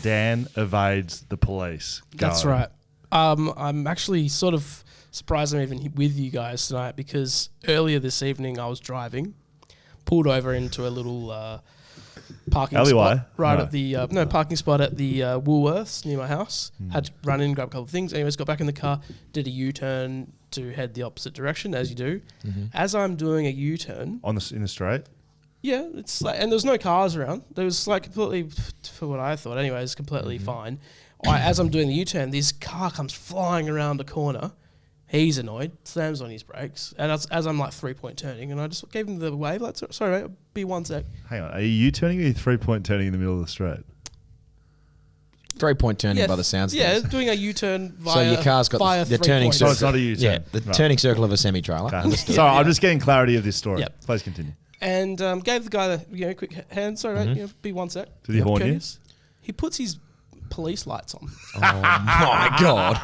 Dan evades the police. Go. That's right. I'm actually sort of surprised I'm even with you guys tonight because earlier this evening I was driving, pulled over into a little parking alleyway? spot right at the parking spot at the Woolworths near my house. Had to run in, grab a couple of things. Anyways, got back in the car, did a U-turn to head the opposite direction as you do. As I'm doing a U-turn In the straight? yeah, it's like, and there's no cars around. There was like completely, for what I thought, anyways, completely fine. As I'm doing the U-turn, this car comes flying around the corner. He's annoyed, slams on his brakes, and as I'm like 3-point turning, and I just gave him the wave. Like, sorry, mate, be 1 sec. Hang on, are you U-turning or are you 3-point turning in the middle of the straight? 3-point turning by the sounds of things. doing a U-turn via. So your car's got the turning So circle. it's not a U-turn. Yeah, the turning circle of a semi-trailer. Okay. Sorry, I'm just getting clarity of this story. Yep. Please continue. And gave the guy the quick hand. Sorry, mate, be 1 sec. Did he horn you? He puts his police lights on. Oh my God.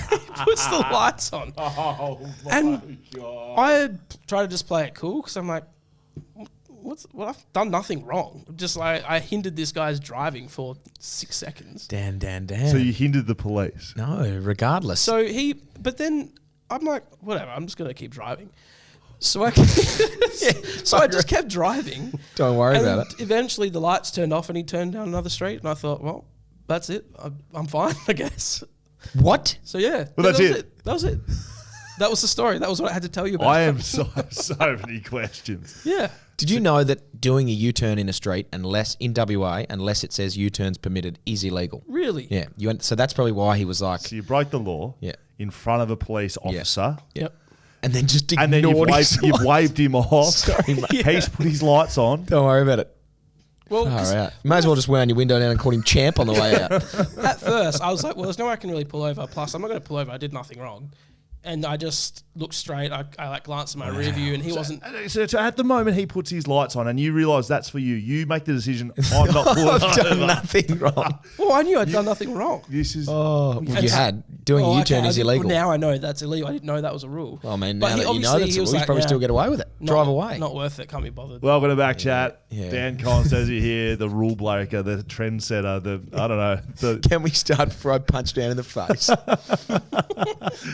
He puts the lights on. Oh my And God. I try to just play it cool because I'm like, I've done nothing wrong. Just like I hindered this guy's driving for 6 seconds. Dan. So you hindered the police? No, regardless. But then I'm like, whatever, I'm just going to keep driving. So I just kept driving. Don't worry about it. Eventually the lights turned off and he turned down another street and I thought, well, that's it. I'm fine, I guess. What? So yeah. Well, that's it. That was it. That was the story. That was what I had to tell you about. I have so many questions. Yeah. Did you know that doing a U-turn in a street, unless in WA, unless it says U-turns permitted, is illegal? Really? Yeah. So that's probably why he was like... So you broke the law in front of a police officer. Yep. And then just ignored And then you've waved him off. Sorry, mate. He's put his lights on. Don't worry about it. Well, All right. You may as well just wound your window down and call him champ on the way out. at first, I was like, well, there's no way I can really pull over. Plus, I'm not going to pull over. I did nothing wrong. And I just looked straight. I like glanced at my rear view and he wasn't... So at the moment he puts his lights on and you realise that's for you. You make the decision, I'm not pulling over. I've done nothing wrong. Well, I knew I'd done nothing wrong. This is... Oh, well, you had. Doing a U-turn is illegal. Well, now I know that's illegal. I didn't know that was a rule. Well, man, But now that you know obviously that's he a was rule, you like, probably nah, still get away with it. Drive away. Not worth it. Can't be bothered. Welcome to BackChat. Yeah. Dan Const, as you hear, the rule breaker, the trendsetter, I don't know. Can we start before I punch down in the face?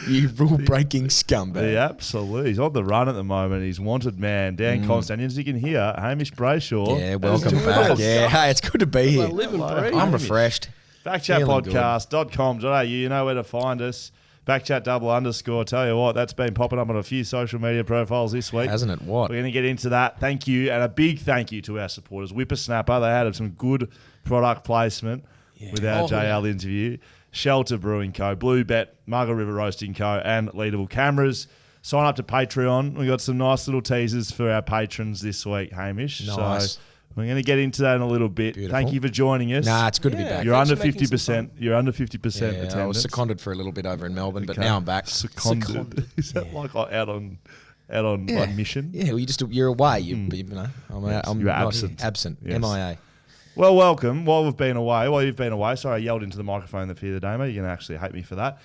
You rule-breaking scumbag. Yeah, absolutely. He's on the run at the moment. He's wanted man. Dan Const. And as you can hear, Hamish Brayshaw. Yeah, welcome back. Yeah, hey, it's good to be here. I live and breathe. I'm refreshed. BackChatPodcast.com.au. You know where to find us. BackChat _. Tell you what, that's been popping up on a few social media profiles this week. Hasn't it? What? We're going to get into that. Thank you. And a big thank you to our supporters. Whippersnapper, they had some good product placement with our JL interview. Shelter Brewing Co., Blue Bet, Margaret River Roasting Co., and Leadable Cameras. Sign up to Patreon. We got some nice little teasers for our patrons this week, Hamish. Nice. So we're going to get into that in a little bit. Beautiful. Thank you for joining us. Nah, it's good to be back. You're under Thanks for making some 50%. You're under 50% Yeah, attendance. I was seconded for a little bit over in Melbourne, but now I'm back. Seconded. Is that like out on like mission? Yeah, well, you're away. You know, I'm You're not absent. here. Absent. Yes. MIA. Well, welcome. While you've been away, sorry, I yelled into the microphone the other day, mate. You're going to actually hate me for that.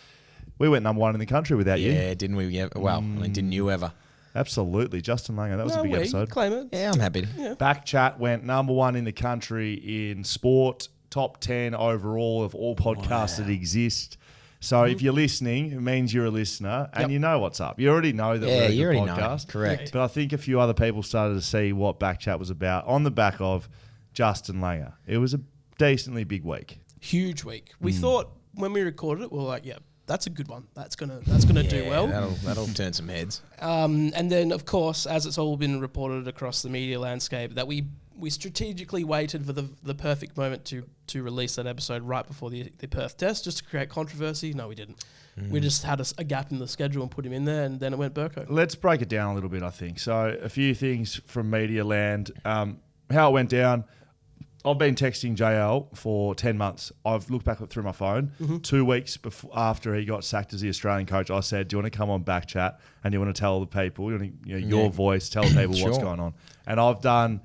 We went number 1 in the country without you. Yeah, didn't we? Yeah. Well, I mean, didn't you ever? Absolutely. Justin Langer, that was a big episode. Claim it. Yeah, I'm happy. Yeah. BackChat went number 1 in the country in sport, top 10 overall of all podcasts that exist. So if you're listening, it means you're a listener and you know what's up. You already know that we're a you good already podcast. know. Correct. But I think a few other people started to see what BackChat was about on the back of Justin Langer. It was a decently big week. Huge week. We thought when we recorded it, we were like, yeah, that's a good one. That's gonna do well. That'll turn some heads. And then, of course, as it's all been reported across the media landscape, that we strategically waited for the perfect moment to release that episode right before the Perth test, just to create controversy. No, we didn't. We just had a gap in the schedule and put him in there, and then it went Burko. Let's break it down a little bit, I think. So a few things from media land. How it went down. I've been texting JL for 10 months. I've looked back through my phone. 2 weeks after he got sacked as the Australian coach, I said, do you want to come on BackChat and you want to tell the people, your voice, tell people what's going on? And I've done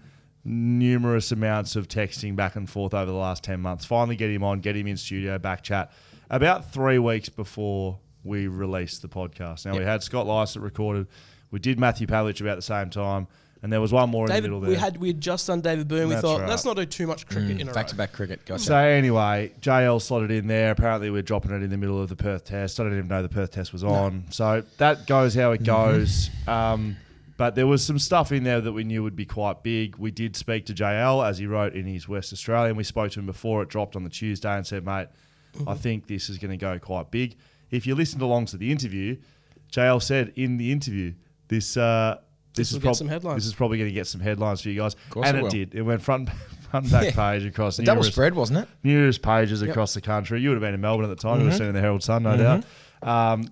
numerous amounts of texting back and forth over the last 10 months. Finally get him on, get him in studio, BackChat. About 3 weeks before we released the podcast. Now, we had Scott Lysaght recorded. We did Matthew Pavlich about the same time. And there was one more in the middle there. We had just done David Boone. We That's thought, right. let's not do too much cricket in a row. Back-to-back cricket. Gotcha. So anyway, JL slotted in there. Apparently we're dropping it in the middle of the Perth Test. I didn't even know the Perth Test was on. So that goes how it goes. But there was some stuff in there that we knew would be quite big. We did speak to JL, as he wrote in his West Australian. We spoke to him before it dropped on the Tuesday and said, mate, I think this is going to go quite big. If you listened along to the interview, JL said in the interview, this is probably going to get some headlines for you guys. And it did. It went front and back page across double spread, wasn't it? Numerous pages across the country. You would have been in Melbourne at the time. You would have seen it in the Herald Sun, no doubt.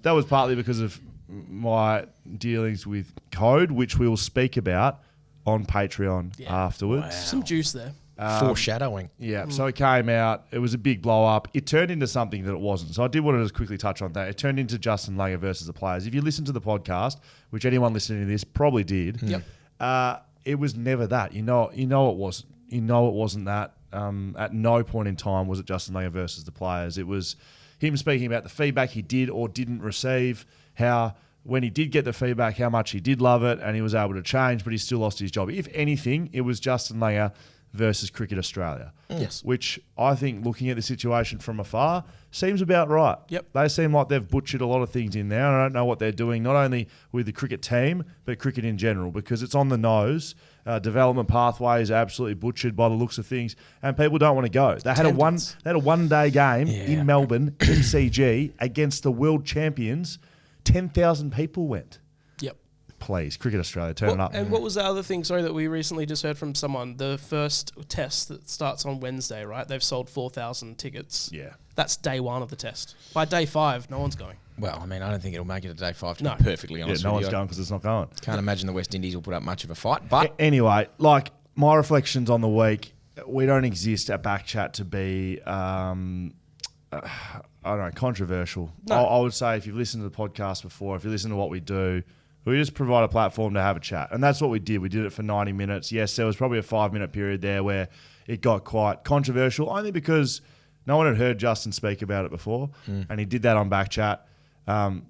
That was partly because of my dealings with code, which we will speak about on Patreon afterwards. Wow. Some juice there. Foreshadowing. Yeah, so it came out. It was a big blow up. It turned into something that it wasn't. So I did want to just quickly touch on that. It turned into Justin Langer versus the players. If you listen to the podcast, which anyone listening to this probably did, it was never that. You know it wasn't. You know it wasn't that. At no point in time was it Justin Langer versus the players. It was him speaking about the feedback he did or didn't receive, how when he did get the feedback, how much he did love it, and he was able to change, but he still lost his job. If anything, it was Justin Langer versus Cricket Australia. Yes. Which I think, looking at the situation from afar, seems about right. Yep. They seem like they've butchered a lot of things in there. I don't know what they're doing, not only with the cricket team, but cricket in general, because it's on the nose. Development pathways are absolutely butchered by the looks of things, and people don't want to go. They had a one-day game in Melbourne, MCG, against the world champions. 10,000 people went. Yep. Please, Cricket Australia, turn it up. And what was the other thing, that we recently just heard from someone? The first test that starts on Wednesday, right? They've sold 4,000 tickets. Yeah. That's day one of the test. By day 5, no one's going. Well, I mean, I don't think it'll make it to day 5, to be perfectly honest no with one's you. going because it's not going. Can't imagine the West Indies will put up much of a fight. But anyway, like my reflections on the week, we don't exist at BackChat to be, I don't know, controversial. No. I would say if you've listened to the podcast before, if you listen to what we do, we just provide a platform to have a chat. And that's what we did. We did it for 90 minutes. Yes, there was probably a 5-minute period there where it got quite controversial, only because no one had heard Justin speak about it before. And he did that on BackChat.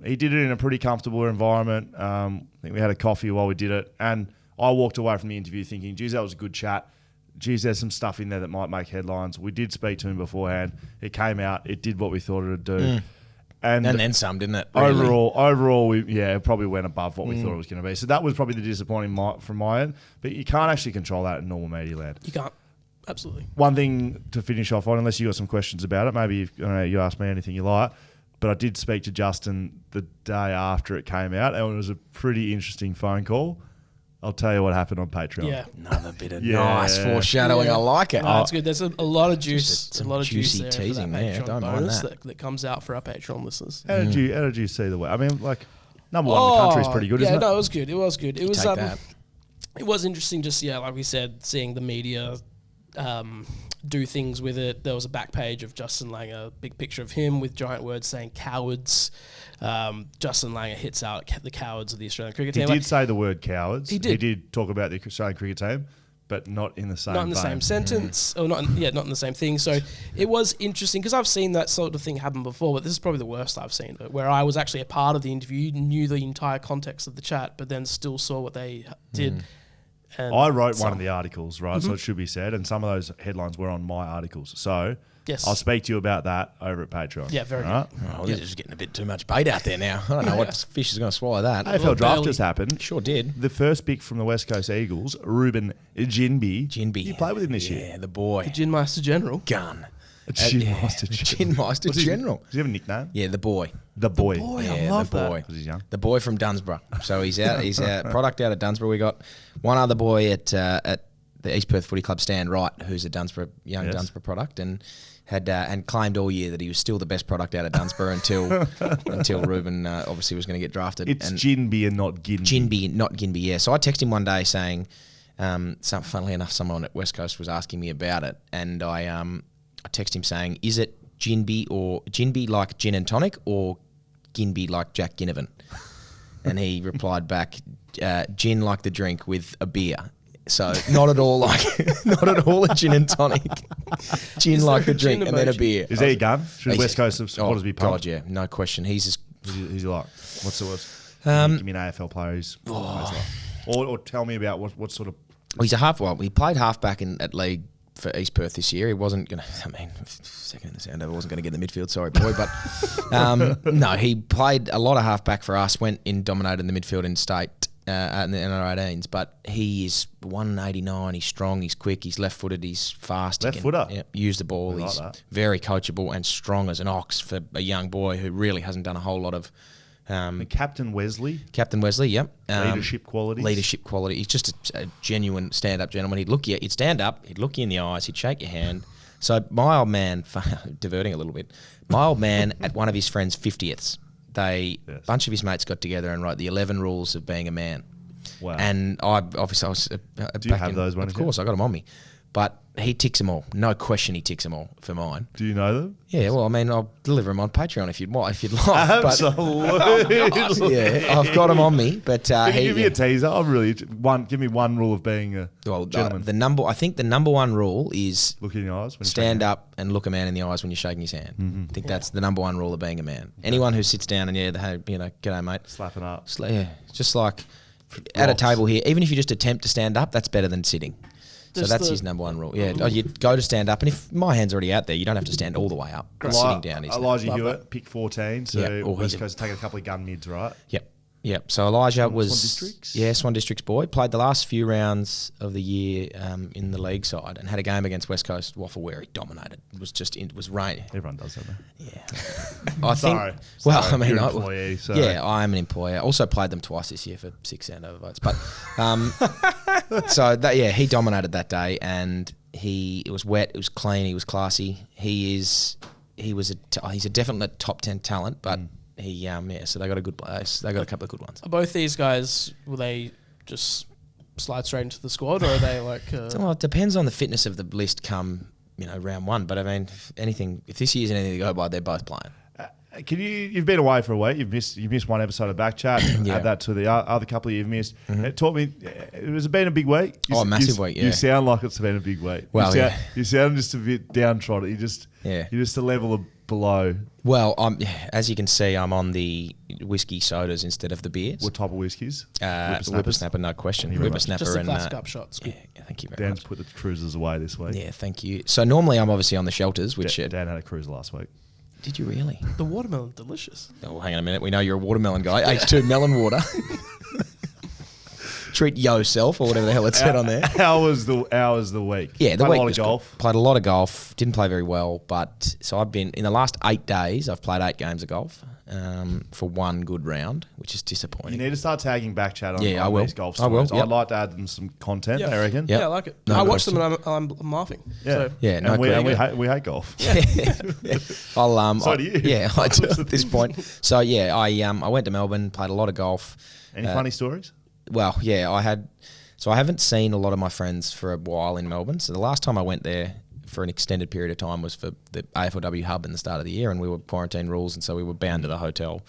He did it in a pretty comfortable environment. I think we had a coffee while we did it. And I walked away from the interview thinking, geez, that was a good chat. Geez, there's some stuff in there that might make headlines. We did speak to him beforehand. It came out. It did what we thought it would do. And then some, didn't it? Really? Overall, it probably went above what we thought it was going to be. So that was probably the disappointing from my end. But you can't actually control that in normal media land. You can't. Absolutely. One thing to finish off on, unless you got some questions about it, maybe you ask me anything you like. But I did speak to Justin the day after it came out, and it was a pretty interesting phone call. I'll tell you what happened on Patreon. Yeah. Another bit of nice foreshadowing. I like it. Oh, it's good. There's a lot of juice. Some a lot of juicy juice teasing there. there. Don't mind that comes out for our Patreon listeners. How did you see the way? I mean, like, number one in the country is pretty good, isn't it? Yeah, no, it was good. It was good. It was take that. It was interesting just, like we said, seeing the media do things with it. There was a back page of Justin Langer, big picture of him with giant words saying cowards. Justin Langer hits out the cowards of the Australian cricket team. He did say the word cowards. He did. He did talk about the Australian cricket team, but not in the same same sentence, or not in the same thing. So it was interesting because I've seen that sort of thing happen before, but this is probably the worst I've seen, where I was actually a part of the interview, knew the entire context of the chat, but then still saw what they did. And I wrote one of the articles, right? So it should be said, and some of those headlines were on my articles. So yes, I'll speak to you about that over at Patreon. Yeah, very right? good. Oh, this is getting a bit too much bait out there now. I don't know what fish is going to swallow that. AFL draft just happened. Sure did. The first pick from the West Coast Eagles, Ruben Ginbey. You played with him this year. Yeah, the boy. The Gin Master General. Gun. Gin Master General. Does he have a nickname? Yeah, the boy. The boy. Yeah, I love the boy. that. Because he's young. The boy from Dunsborough. So he's out. He's a product out of Dunsborough. We got one other boy at the East Perth Footy Club, Stan Wright, who's a young Dunsborough product, and had and claimed all year that he was still the best product out of Dunsborough until Ruben obviously was going to get drafted. It's Ginbey and not Ginbey. Ginbey, not Ginbey. Yeah. So I texted him one day saying, funnily enough, someone at West Coast was asking me about it, and I texted him saying, "Is it Ginbey or Ginbey like gin and tonic, or Ginbey like Jack Ginnivan?" And he replied back, "Gin like the drink with a beer." So not at all a gin and tonic. Gin like the drink and then a beer. Is he a gun? Should West Coast supporters be pumped? God, yeah, no question. He's like, what's the worst? Give me an AFL player. Or tell me about what sort of... He's a half. Well, he played halfback at league for East Perth this year. He wasn't going to. I mean, second in the Sandover, wasn't going to get in the midfield. Sorry, boy, but no, he played a lot of halfback for us. Went in, dominated in the midfield in state in the NR18s. But he is 189. He's strong. He's quick. He's left-footed. He's fast. Left-footer. Yeah, use the ball. We like He's that. very coachable and strong as an ox for a young boy who really hasn't done a whole lot of. Captain Wesley. Captain Wesley, yep. Leadership qualities. Leadership quality. He's just a genuine stand-up gentleman. He'd look you, he'd stand up, he'd look you in the eyes, he'd shake your hand. So my old man, diverting a little bit, my old man at one of his friends' 50th, a bunch of his mates got together and wrote the 11 rules of being a man. Wow. And I obviously I was Do you have those ones? Of course, I got them on me. But he ticks them all. No question, he ticks them all for mine. Do you know them? Yeah, well, I mean, I'll deliver them on Patreon if you'd like. Absolutely. Yeah, I've got them on me. But Can you give me a teaser? Give me one rule of being a gentleman. I think the number one rule is look in the eyes. When stand up and look a man in the eyes when you're shaking his hand. Mm-hmm. I think that's the number one rule of being a man. Okay. Anyone who sits down and g'day mate, slapping up. Just like at a table here. Even if you just attempt to stand up, that's better than sitting. So that's his number one rule. Yeah, you go to stand up, and if my hand's already out there, you don't have to stand all the way up. Sitting down is Elijah Hewitt, pick 14. So West Coast taking a couple of gun mids, right? Yep. So Elijah was Swan Districts? Yeah, Swan Districts boy. Played the last few rounds of the year in the league side, and had a game against West Coast Waffle where he dominated. It was rain. Everyone does that, man. Yeah. I think. Sorry. Well, I mean, you're an employee, so. Yeah, I am an employer. Also played them twice this year for 6 Sandover votes, but he dominated that day, and it was wet, it was clean, he was classy. He's a definite top 10 talent, but. So they got a good place. They got a couple of good ones. Are both these guys, will they just slide straight into the squad, or are they like... Well, it depends on the fitness of the list come, round one. But I mean, if this year's anything to go by, they're both playing. You've been away for a week. You've missed one episode of BackChat. Add that to the other couple you've missed. Mm-hmm. It taught me it was been a big week. A massive week. Yeah. You sound like it's been a big week. Well, you sound just a bit downtrodden. You're just a level below. Well, as you can see, I'm on the whiskey sodas instead of the beers. What type of whiskies? Whippersnapper, no question. Whippersnapper just a and classic upshot. Yeah, thank you very Dan's much. put the cruisers away this week. Yeah, thank you. So normally I'm obviously on the shelters, which Dan had a cruiser last week. Did you really? The watermelon, delicious. Oh, hang on a minute. We know you're a watermelon guy. H2 melon water. Treat yourself, or whatever the hell it said on there. How was the week? Yeah, the Played week a lot was of golf. Good. Played a lot of golf. Didn't play very well, but so I've been in the last 8 days. I've played 8 games of golf for one good round, which is disappointing. You need to start tagging BackChat on, I will. these golf I will, stories. yep. I'd like to add them some content. I reckon. Yep. Yeah, I like it. No I watched question. them and I'm laughing. Yeah, So. Yeah, no and we hate golf. Yeah. So do you. Yeah, I do at this point. So yeah, I went to Melbourne, played a lot of golf. Any funny stories? Well, yeah, So I haven't seen a lot of my friends for a while in Melbourne. So the last time I went there for an extended period of time was for the AFLW hub in the start of the year, and we were quarantine rules, and so we were bound to the hotel.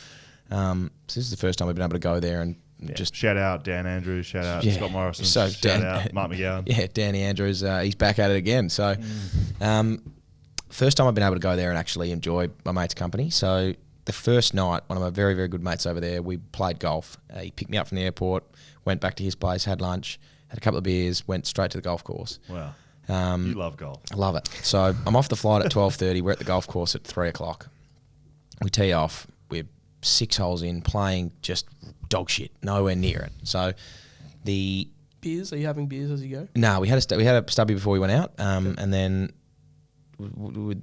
So this is the first time we've been able to go there and just... Shout out Dan Andrews, shout out Scott Morrison, so shout out Mark McGowan. Yeah, Danny Andrews, he's back at it again. So first time I've been able to go there and actually enjoy my mate's company. So the first night, one of my very, very good mates over there, we played golf. He picked me up from the airport, went back to his place, had lunch, had a couple of beers, went straight to the golf course. Wow. You love golf. I love it. So I'm off the flight at 12:30. We're at the golf course at 3 o'clock. We tee off. We're 6 holes in, playing just dog shit, nowhere near it. So the... Beers? Are you having beers as you go? No, we had a stubby before we went out, and then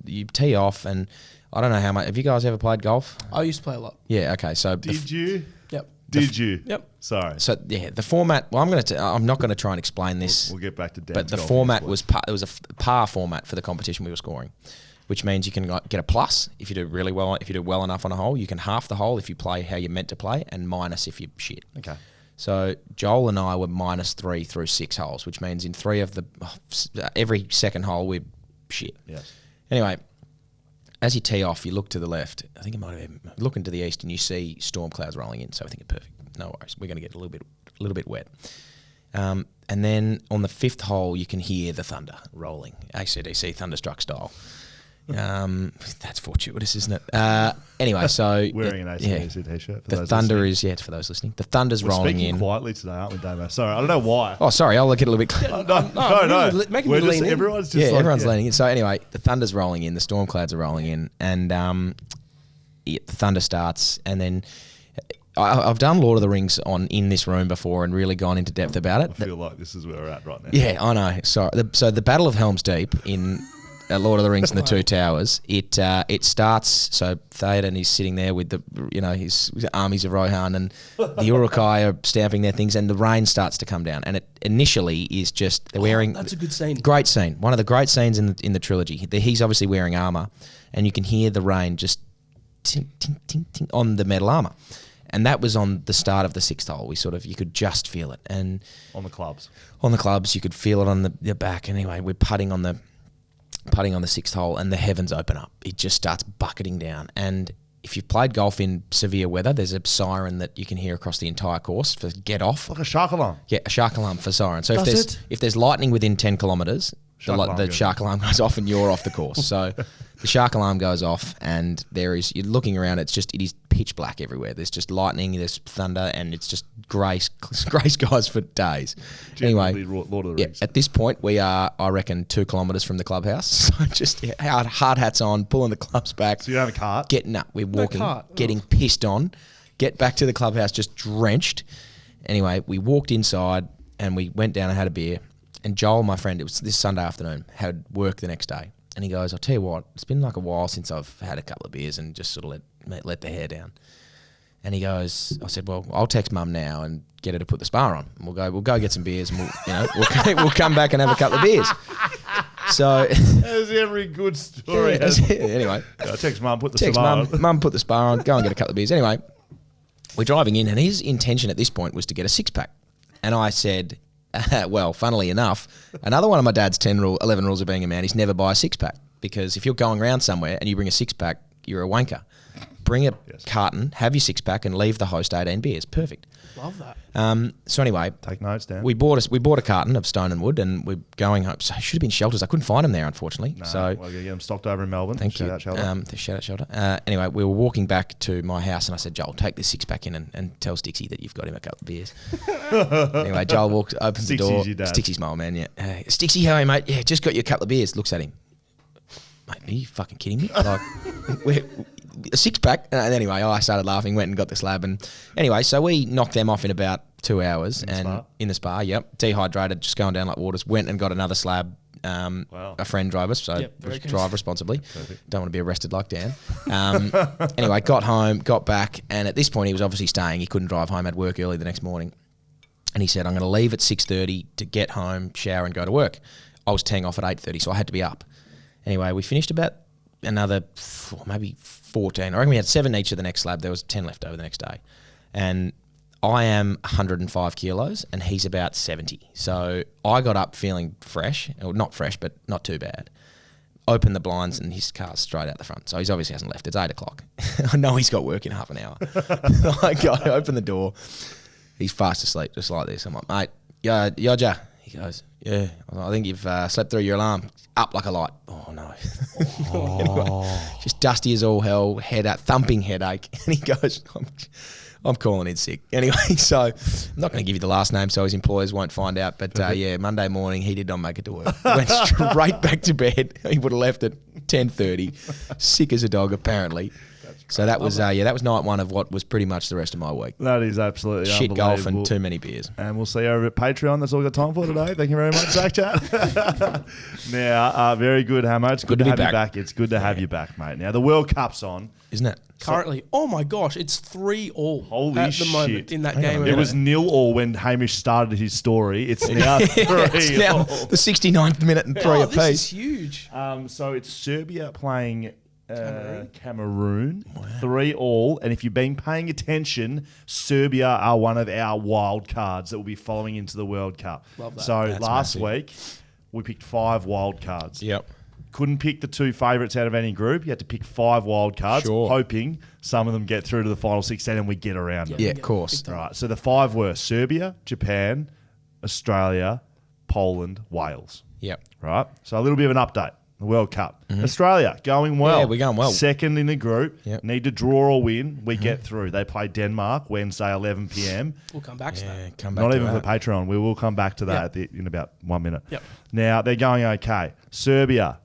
you tee off, and I don't know how much... Have you guys ever played golf? I used to play a lot. Yeah, okay. So Did you? Yep. Did you? Yep. Sorry. So yeah, the format. Well, I'm not going to try and explain this. We'll get back to Dan's But the golf format next was it was a par format for the competition we were scoring, which means you can get a plus if you do really well. If you do well enough on a hole, you can half the hole if you play how you're meant to play, and minus if you shit. Okay. So Joel and I were -3 through 6 holes, which means in 3 of the every second hole we're shit. Yes. Anyway, as you tee off, you look to the left. I think it might have been looking to the east, and you see storm clouds rolling in. So I think it's perfect. No worries. We're going to get a little bit wet. And then on the 5th hole, you can hear the thunder rolling, AC/DC thunderstruck style. That's fortuitous, isn't it? Anyway, so Wearing an ACDC t-shirt. The Thunder is, for those listening. The Thunder's rolling in. Quietly today, aren't we, Damon? Sorry, I don't know why. Oh, sorry, I'll look at it a little bit clearer. No. Making me lean in. Everyone's Everyone's leaning in. So anyway, the Thunder's rolling in, the storm clouds are rolling in, and the Thunder starts, and then I've done Lord of the Rings in this room before and really gone into depth about it. I feel like this is where we're at right now. Yeah, I know. So the Battle of Helm's Deep in Lord of the Rings and the Two Towers, it starts. So Theoden is sitting there with his armies of Rohan, and the Uruk-hai are stamping their things, and the rain starts to come down. And it initially is just they're wearing. That's a good scene. Great scene. One of the great scenes in the trilogy. He's obviously wearing armor, and you can hear the rain just ting, ting, ting, ting, on the metal armor. And that was on the start of the sixth hole. You could just feel it. And on the clubs, you could feel it on the back. Anyway, we're putting on the sixth hole, and the heavens open up. It just starts bucketing down. And if you've played golf in severe weather, there's a siren that you can hear across the entire course for get off. like a shark alarm. Yeah, a shark alarm for siren. So Does if there's lightning within 10 kilometres, the shark alarm goes off and you're off the course. So the shark alarm goes off, and you're looking around. It is pitch black everywhere. There's just lightning, there's thunder, and it's just grey skies for days. Generally, Anyway, Lord of the Rings. at this point we are, I reckon, 2 kilometres from the clubhouse. So just hard hats on, pulling the clubs back. So you don't have a cart? We're walking, cart. getting pissed on. Get back to the clubhouse just drenched. Anyway, we walked inside and we went down and had a beer. And Joel, my friend, it was this Sunday afternoon, had work the next day. And he goes, I'll tell you what, it's been like a while since I've had a couple of beers and just sort of let the hair down. And he goes, I said, well, I'll text Mum now and get her to put the spa on. And we'll go get some beers, and we'll come back and have a couple of beers. So as every good story has. Anyway, text Mum, put the spa on. Mum, put the spa on. Go and get a couple of beers. Anyway, we're driving in, and his intention at this point was to get a 6-pack. And I said, well, funnily enough, another one of my dad's 11 rules of being a man is never buy a 6-pack, because if you're going around somewhere and you bring a 6-pack, you're a wanker. Bring a carton, have your 6-pack, and leave the host 18 beers. Perfect. Love that. So anyway, take notes, Dan. We bought a carton of Stone and Wood, and we're going home. So it should have been Shelters. I couldn't find them there, unfortunately. No, so we're going to get them stocked over in Melbourne. Thank you. Shout out Shelter. Anyway, we were walking back to my house, and I said, Joel, take this 6-pack in and tell Stixie that you've got him a couple of beers. Anyway, Joel opens the door. Stixie's my old man, yeah. Stixie, how are you, mate? Yeah, just got you a couple of beers. Looks at him. Mate, are you fucking kidding me? Like, a 6-pack. And anyway, I started laughing, went and got the slab. And anyway, so we knocked them off in about 2 hours. In the spa, yep. Dehydrated, just going down like waters. Went and got another slab. Wow. A friend drove us, so drive responsibly. Perfect. Don't want to be arrested like Dan. Anyway, got home, got back, and at this point he was obviously staying. He couldn't drive home, had work early the next morning. And he said, I'm going to leave at 6:30 to get home, shower and go to work. I was teeing off at 8:30, so I had to be up. Anyway, we finished about another maybe 14. I reckon we had 7 each of the next slab. There was 10 left over the next day. And I am 105 kilos and he's about 70. So I got up feeling fresh, or not fresh, but not too bad. Opened the blinds and his car's straight out the front. So he's obviously hasn't left. It's 8 o'clock. I know he's got work in half an hour. I open the door. He's fast asleep, just like this. I'm like, mate, Yodja. He goes, yeah, I think you've slept through your alarm. Up like a light. Oh, no. Just dusty as all hell, thumping headache. And he goes, I'm calling in sick. Anyway, so I'm not going to give you the last name so his employers won't find out. But Monday morning, he did not make it to work. Went straight back to bed. He would have left at 10:30. Sick as a dog, apparently. So that was that was night one of what was pretty much the rest of my week. That is absolutely shit golf and too many beers. And we'll see you over at Patreon. That's all we've got time for today. Thank you very much, BackChat. Now, very good, Hamo. It's good to have you back. It's good to have you back, mate. Now, the World Cup's on. Isn't it? Currently, oh my gosh, it's 3-3 Holy at the shit. moment in that game. It was 0-0 when Hamish started his story. It's now 3-0. It's now the 69th minute and 3 apiece. This is huge. So it's Serbia playing Cameroon. 3-3. And if you've been paying attention, Serbia are one of our wild cards that will be following into the World Cup. Love that. So That's last massive. week, we picked 5 wild cards. Yep. Couldn't pick the 2 favourites out of any group. You had to pick 5 wild cards, hoping some of them get through to the final 16 and we get around them. Yeah, of course. All right. So the 5 were Serbia, Japan, Australia, Poland, Wales. Yep. Right. So a little bit of an update. the World Cup. Australia, going well. Yeah, we're going well. Second in the group. Yep. Need to draw or win. We get through. They play Denmark Wednesday, 11 p.m. We'll come back to that. Come back Not to even that. for Patreon. We will come back to that in about 1 minute. Yep. Now, they're going okay. Serbia,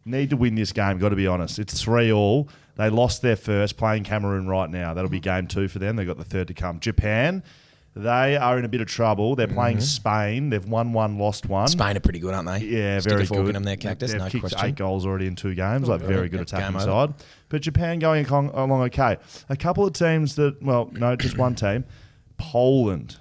need to win this game, got to be honest. It's 3-3. They lost their first, playing Cameroon right now. That'll be game 2 for them. They've got the third to come. Japan, they are in a bit of trouble. They're playing Spain. They've won 1, lost 1. Spain are pretty good, aren't they? Yeah, Stick very a fork good. in them there, Cactus, They've no kicked question. 8 goals already in 2 games. Very good attacking Game over. side. But Japan going along okay. A couple of teams that, just one team. Poland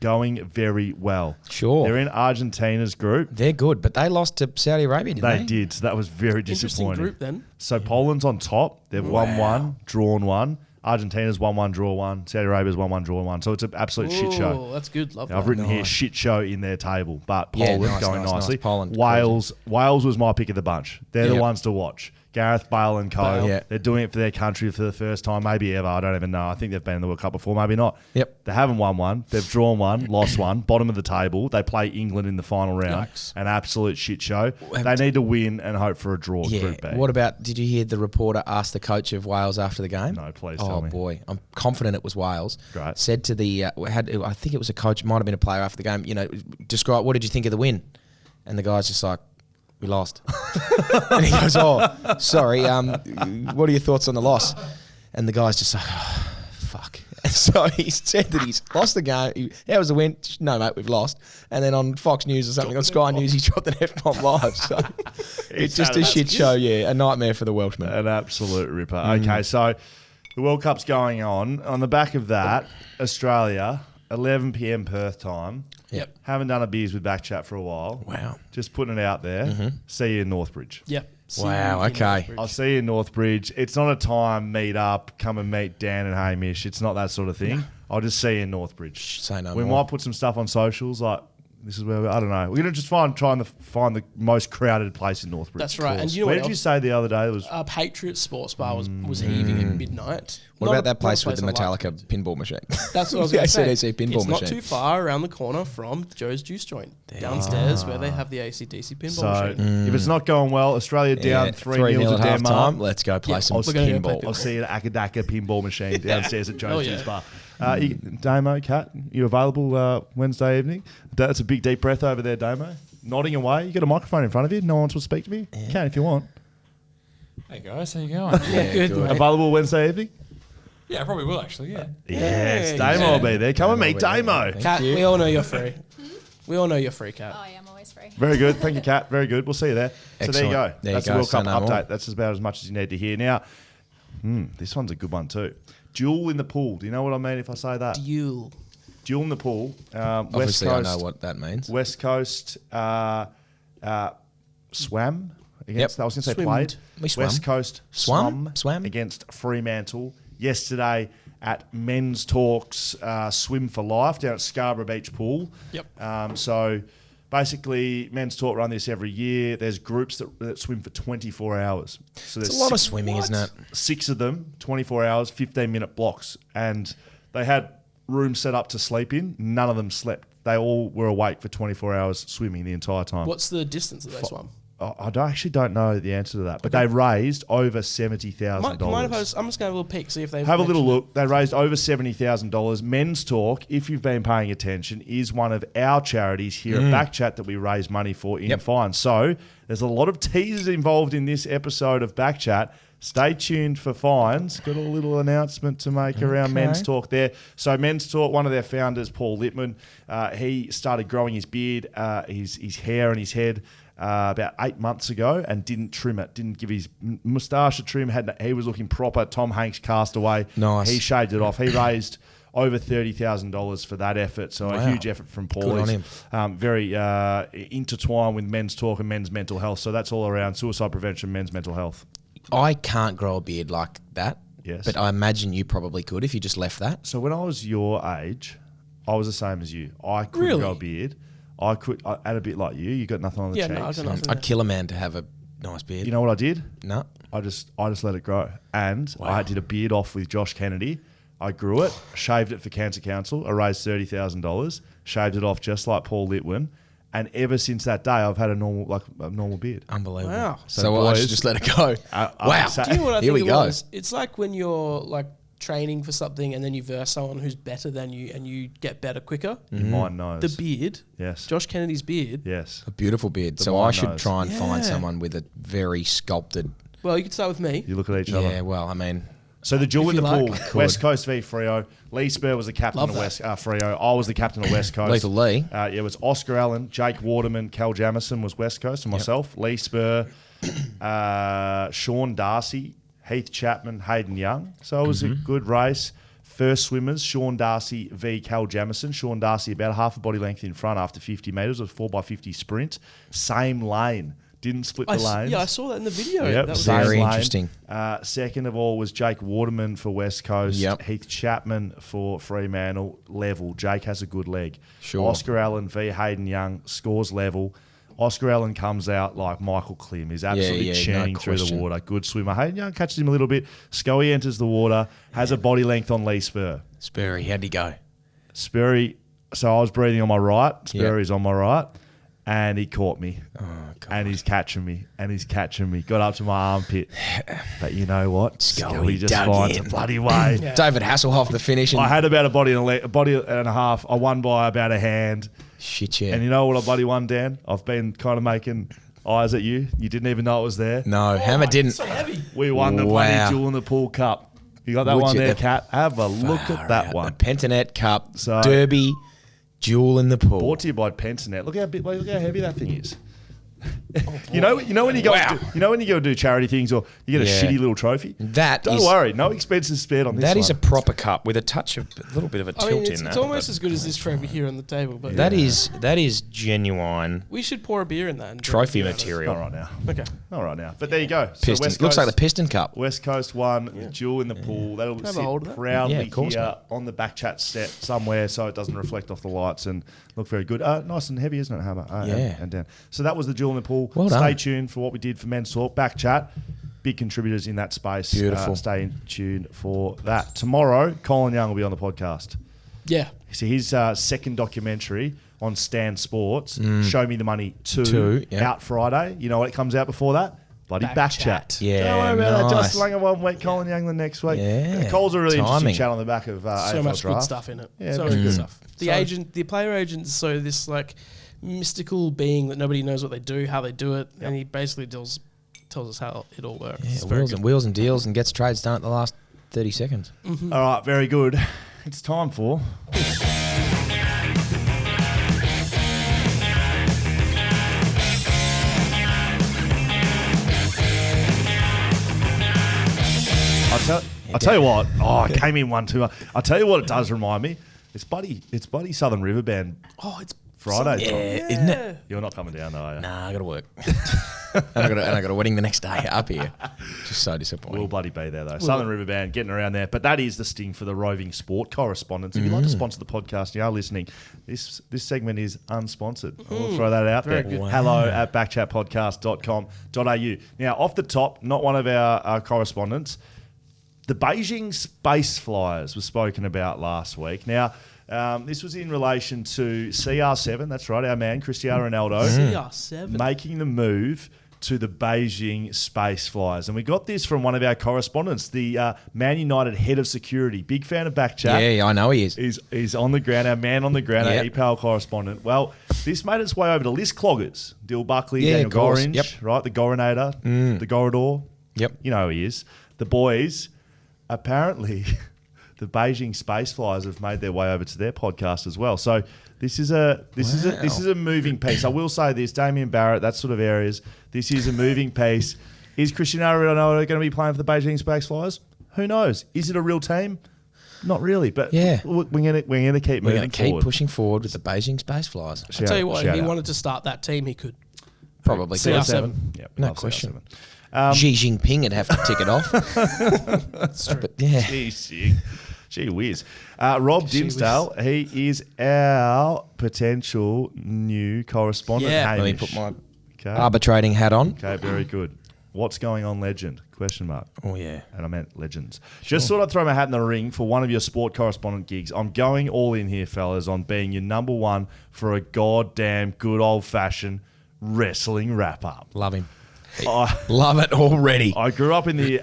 going very well. Sure. They're in Argentina's group. They're good, but they lost to Saudi Arabia, didn't they? They did. So that was very Interesting disappointing. group then. So Poland's on top. They've won 1, drawn 1. Argentina's 1-1, draw 1. Saudi Arabia's 1-1, draw 1. So it's an absolute shit show. Oh, that's good. Love I've that. written here shit show in their table, but Yeah, Poland nice, going nice, nicely. nice. Poland, Wales was my pick of the bunch. They're the Yep. ones to watch. Gareth Bale and co. Bale. Yeah. They're doing it for their country for the first time, maybe ever. I don't even know. I think they've been in the World Cup before, maybe not. Yep. They haven't won 1. They've drawn 1, lost 1. Bottom of the table. They play England in the final round. Yikes. An absolute shit show. They need to win and hope for a draw. Yeah. Group B. What about, did you hear the reporter ask the coach of Wales after the game? No, please Oh, tell me. boy. I'm confident it was Wales. Great. Said to the, I think it was a coach, might have been a player after the game, describe, what did you think of the win? And the guy's just like, we lost. And he goes, oh, sorry, what are your thoughts on the loss? And the guy's just like, oh, fuck. And so he said that he's lost the game. How was the win? No, mate, we've lost. And then on Fox News or something, on Sky News, he dropped an F-bomb live. So it's just a shit show, a nightmare for the Welshman. An absolute ripper. Okay, so the World Cup's going on. On the back of that, Australia, 11 p.m. Perth time. Yep. Haven't done a beers with BackChat for a while. Wow. Just putting it out there. See you in Northbridge. Yep. Wow, okay. I'll see you in Northbridge. It's not a time meet up, come and meet Dan and Hamish. It's not that sort of thing. I'll just see you in Northbridge. Say no We more. might put some stuff on socials like this is where I don't know. We're gonna just try and find the most crowded place in Northbridge. That's right. And you know where what did you else? say the other day? It was Patriot Sports Bar was heaving at midnight. What Not about a- that place not with a the I like. Metallica pinball machine? That's what I was The going to say. AC/DC pinball It's not machine. too far around the corner from Joe's Juice Joint downstairs where they have the AC/DC pinball so machine. if it's not going well, Australia down 3-0 to at half Denmark. time. Let's go play Yeah, some we're gonna go play pinball. I'll see you at Akadaka pinball machine downstairs at Joe's Oh, yeah. Juice Bar. Damo, Kat, you available Wednesday evening? That's a big deep breath over there, Damo. Nodding away. You got a microphone in front of you. No one wants to speak to me. You can if you want. Hey guys, how you going? Yeah, good. mate. Available Wednesday evening? Yeah, I probably will actually. Yeah. Yes, Yeah, Damo will be there. Come and meet Damo. Kat, you. we all know you're free. We all know you're free, Kat. Oh, yeah, I'm always free. Very good. Thank you, Kat. Very good. We'll see you there. So there you go. Excellent. There you That's go. the World Say Cup no more. update. That's about as much as you need to hear. Now, this one's a good one too. Duel in the pool. Do you know what I mean if I say that? You. Duel in the pool. West Obviously, Coast. I know what that means. West Coast swam against. Yep. I was going to say Swimmed. played. We swam. West Coast Swam against Fremantle yesterday at Men's Talks Swim for Life down at Scarborough Beach Pool. Yep. So basically, Men's Talk run this every year. There's groups that swim for 24 hours. So It's there's a lot of six- swimming, isn't it? 6 of them, 24 hours, 15-minute blocks. And they had rooms set up to sleep in. None of them slept. They all were awake for 24 hours swimming the entire time. What's the distance that they swam? I actually don't know the answer to that, but they raised over $70,000. Mind if I'm just going to have a little peek, see if they've Have a little mentioned look. They raised over $70,000. Men's Talk, if you've been paying attention, is one of our charities here at BackChat that we raise money for in fines. So there's a lot of teasers involved in this episode of BackChat. Stay tuned for fines. Got a little announcement to make around Men's Talk there. So Men's Talk, one of their founders, Paul Littman, he started growing his beard, his hair and his head about 8 months ago and didn't trim it, didn't give his moustache a trim. He was looking proper. Tom Hanks cast away. Nice. He shaved it off. He raised over $30,000 for that effort. So a huge effort from Paul. Good on He's, very intertwined with Men's Talk and men's mental health. So that's all around suicide prevention, men's mental health. I can't grow a beard like that. Yes. But I imagine you probably could if you just left that. So when I was your age, I was the same as you. I couldn't Really? grow a beard. I had a bit like you. You got nothing on the Yeah, cheeks. no, I got nothing. I'd kill a man to have a nice beard. You know what I did? No. I just let it grow. And I did a beard off with Josh Kennedy. I grew it, shaved it for Cancer Council. I raised $30,000, shaved it off just like Paul Litwin. And ever since that day, I've had a normal beard. Unbelievable. Wow. So I should just let it go. Wow. Do you know what I Here think we it go. was? It's like when you're like training for something and then you verse someone who's better than you and you get better quicker. Your mind knows. The beard. Yes. Josh Kennedy's beard. Yes. A beautiful beard. So mind I should knows. try and find Yeah. someone with a very sculpted. Well, you could start with me. You look at each other. Yeah, well, I mean, So the duel If in the you pool, like. West Coast v Freo. Lee Spur was the captain Love of that. West Freo. I was the captain of West Coast. Lethal Lee. It was Oscar Allen, Jake Waterman, Cal Jamison was West Coast, and myself. Lee Spur, Sean Darcy, Heath Chapman, Hayden Young. So it was a good race. First swimmers, Sean Darcy v Cal Jamison. Sean Darcy about half a body length in front after 50 metres. It was 4x50 sprint. Same lane. Didn't split the lanes. Yeah, I saw that in the video. Yep, That was same Very lane. interesting. Second of all was Jake Waterman for West Coast. Yep. Heath Chapman for Fremantle. Level. Jake has a good leg. Sure. Oscar Allen v Hayden Young scores level. Oscar Allen comes out like Michael Klim. He's absolutely no churning through the question. water. Good swimmer. Hayden Young catches him a little bit. Scully enters the water. Has a body length on Lee Spur. Spurry, how'd he go? Spurry. So I was breathing on my right. Yep. Spurry's on my right. And he caught me. Oh, God. And he's catching me. And he's catching me. Got up to my armpit. But you know what? Scully just dug finds in. a bloody way. David Hasselhoff, the finish. And I had about a body and a half. I won by about a hand. shit, yeah. And you know what I bloody won, Dan? I've been kind of making eyes at you. You didn't even know it was there. No, Hammer didn't. so heavy. We won the Wow. bloody Jewel in the Pool Cup. You got that Would one you? there, Kat? Have a look at that Far out. one. The Pentanet Cup, So- Derby, Jewel in the Pool. Brought to you by Pentanet. Look how heavy that thing is. You know when you go when you go do charity things or you get a Yeah. shitty little trophy. That Don't is- worry, no expenses spared on this. That is a one. proper cup with a touch of a little bit of a I tilt mean, in it's that. almost but as good as this trophy here on the table. But that is genuine we should pour a beer in that. And trophy drink it. material. Not right now. Okay. Not right now. But there you go. So Piston. West Looks like Coast- the Piston Cup. West Coast won, the Jewel in the Pool. That'll Have a sit hold of that. proudly Yeah, of course, here mate. on the BackChat set somewhere so it doesn't reflect off the lights and look very good. Nice and heavy, isn't it, Hammer? Yeah. And down. So that was the Jewel in the Pool. Well Stay done. tuned for what we did for Men's Talk. BackChat, big contributors in that space. Beautiful. Stay tuned for that. Tomorrow, Colin Young will be on the podcast. Yeah. So his second documentary on Stan Sports, Show Me the Money 2, Two, yeah. out Friday. You know what comes out before that? Bloody BackChat. BackChat. Yeah, Don't worry about that. nice. Justin Langer one week, Colin Young the next week. Yeah, Cole's a really interesting timing. chat on the back of So AFL much draft. good stuff in it. Yeah, so very much good good. stuff. The So- agent, the player agent, is so this like mystical being that nobody knows what they do, how they do it, and he basically tells us how it all works. Yeah, It's very wheels good. and wheels and deals and gets trades done at the last 30 seconds. All right, very good. It's time for... I'll tell you what. Oh, I came in 1-2. I'll tell you what it does remind me. It's bloody Southern River Band Oh, it's Friday. Yeah, isn't it? You're not coming down though, are you? Nah, I got to work. and I got a wedding the next day up here. Just so disappointing. We'll bloody be there though. Southern River Band getting around there. But that is the sting for the roving sport correspondents. If you'd like to sponsor the podcast, you are listening. This segment is unsponsored. We'll throw that out there. Very good. Hello at backchatpodcast.com.au. Now, off the top, not one of our correspondents, the Beijing Space Flyers was spoken about last week. Now, this was in relation to CR7. That's right, our man, Cristiano Ronaldo. CR7. Making the move to the Beijing Space Flyers. And we got this from one of our correspondents, the Man United head of security. Big fan of BackChat. Yeah, I know he is. He's on the ground, our man on the ground, our Yep. EPL correspondent. Well, this made its way over to List Cloggers. Dill Buckley, Yeah, Daniel of course. Gorringe, Yep. right? The Gorinator, the Gorador. Yep. You know who he is. The boys, apparently... The Beijing Space Flyers have made their way over to their podcast as well. So this is a moving piece. I will say this, Damien Barrett, that sort of areas. This is a moving piece. Is Cristiano Ronaldo going to be playing for the Beijing Space Flyers? Who knows? Is it a real team? Not really, but Yeah. we're gonna keep We're moving going to keep forward. pushing forward with the Beijing Space Flyers. I'll tell you what, if Shout he out. wanted to start that team, he could. Probably. CR7. Yep, No love question. CR7. Xi Jinping would have to tick it off. That's true. But yeah. Gee whiz. Rob Gee Dimsdale, he is our potential new correspondent. Yeah. Let me Hamish. put my Okay. arbitrating hat on. Okay, very good. What's going on, legend? Question mark. Oh, yeah. And I meant legends. Just thought I'd throw my hat in the ring for one of your sport correspondent gigs. I'm going all in here, fellas, on being your number one for a goddamn good old-fashioned wrestling wrap-up. Love him. Love it already. I grew up in the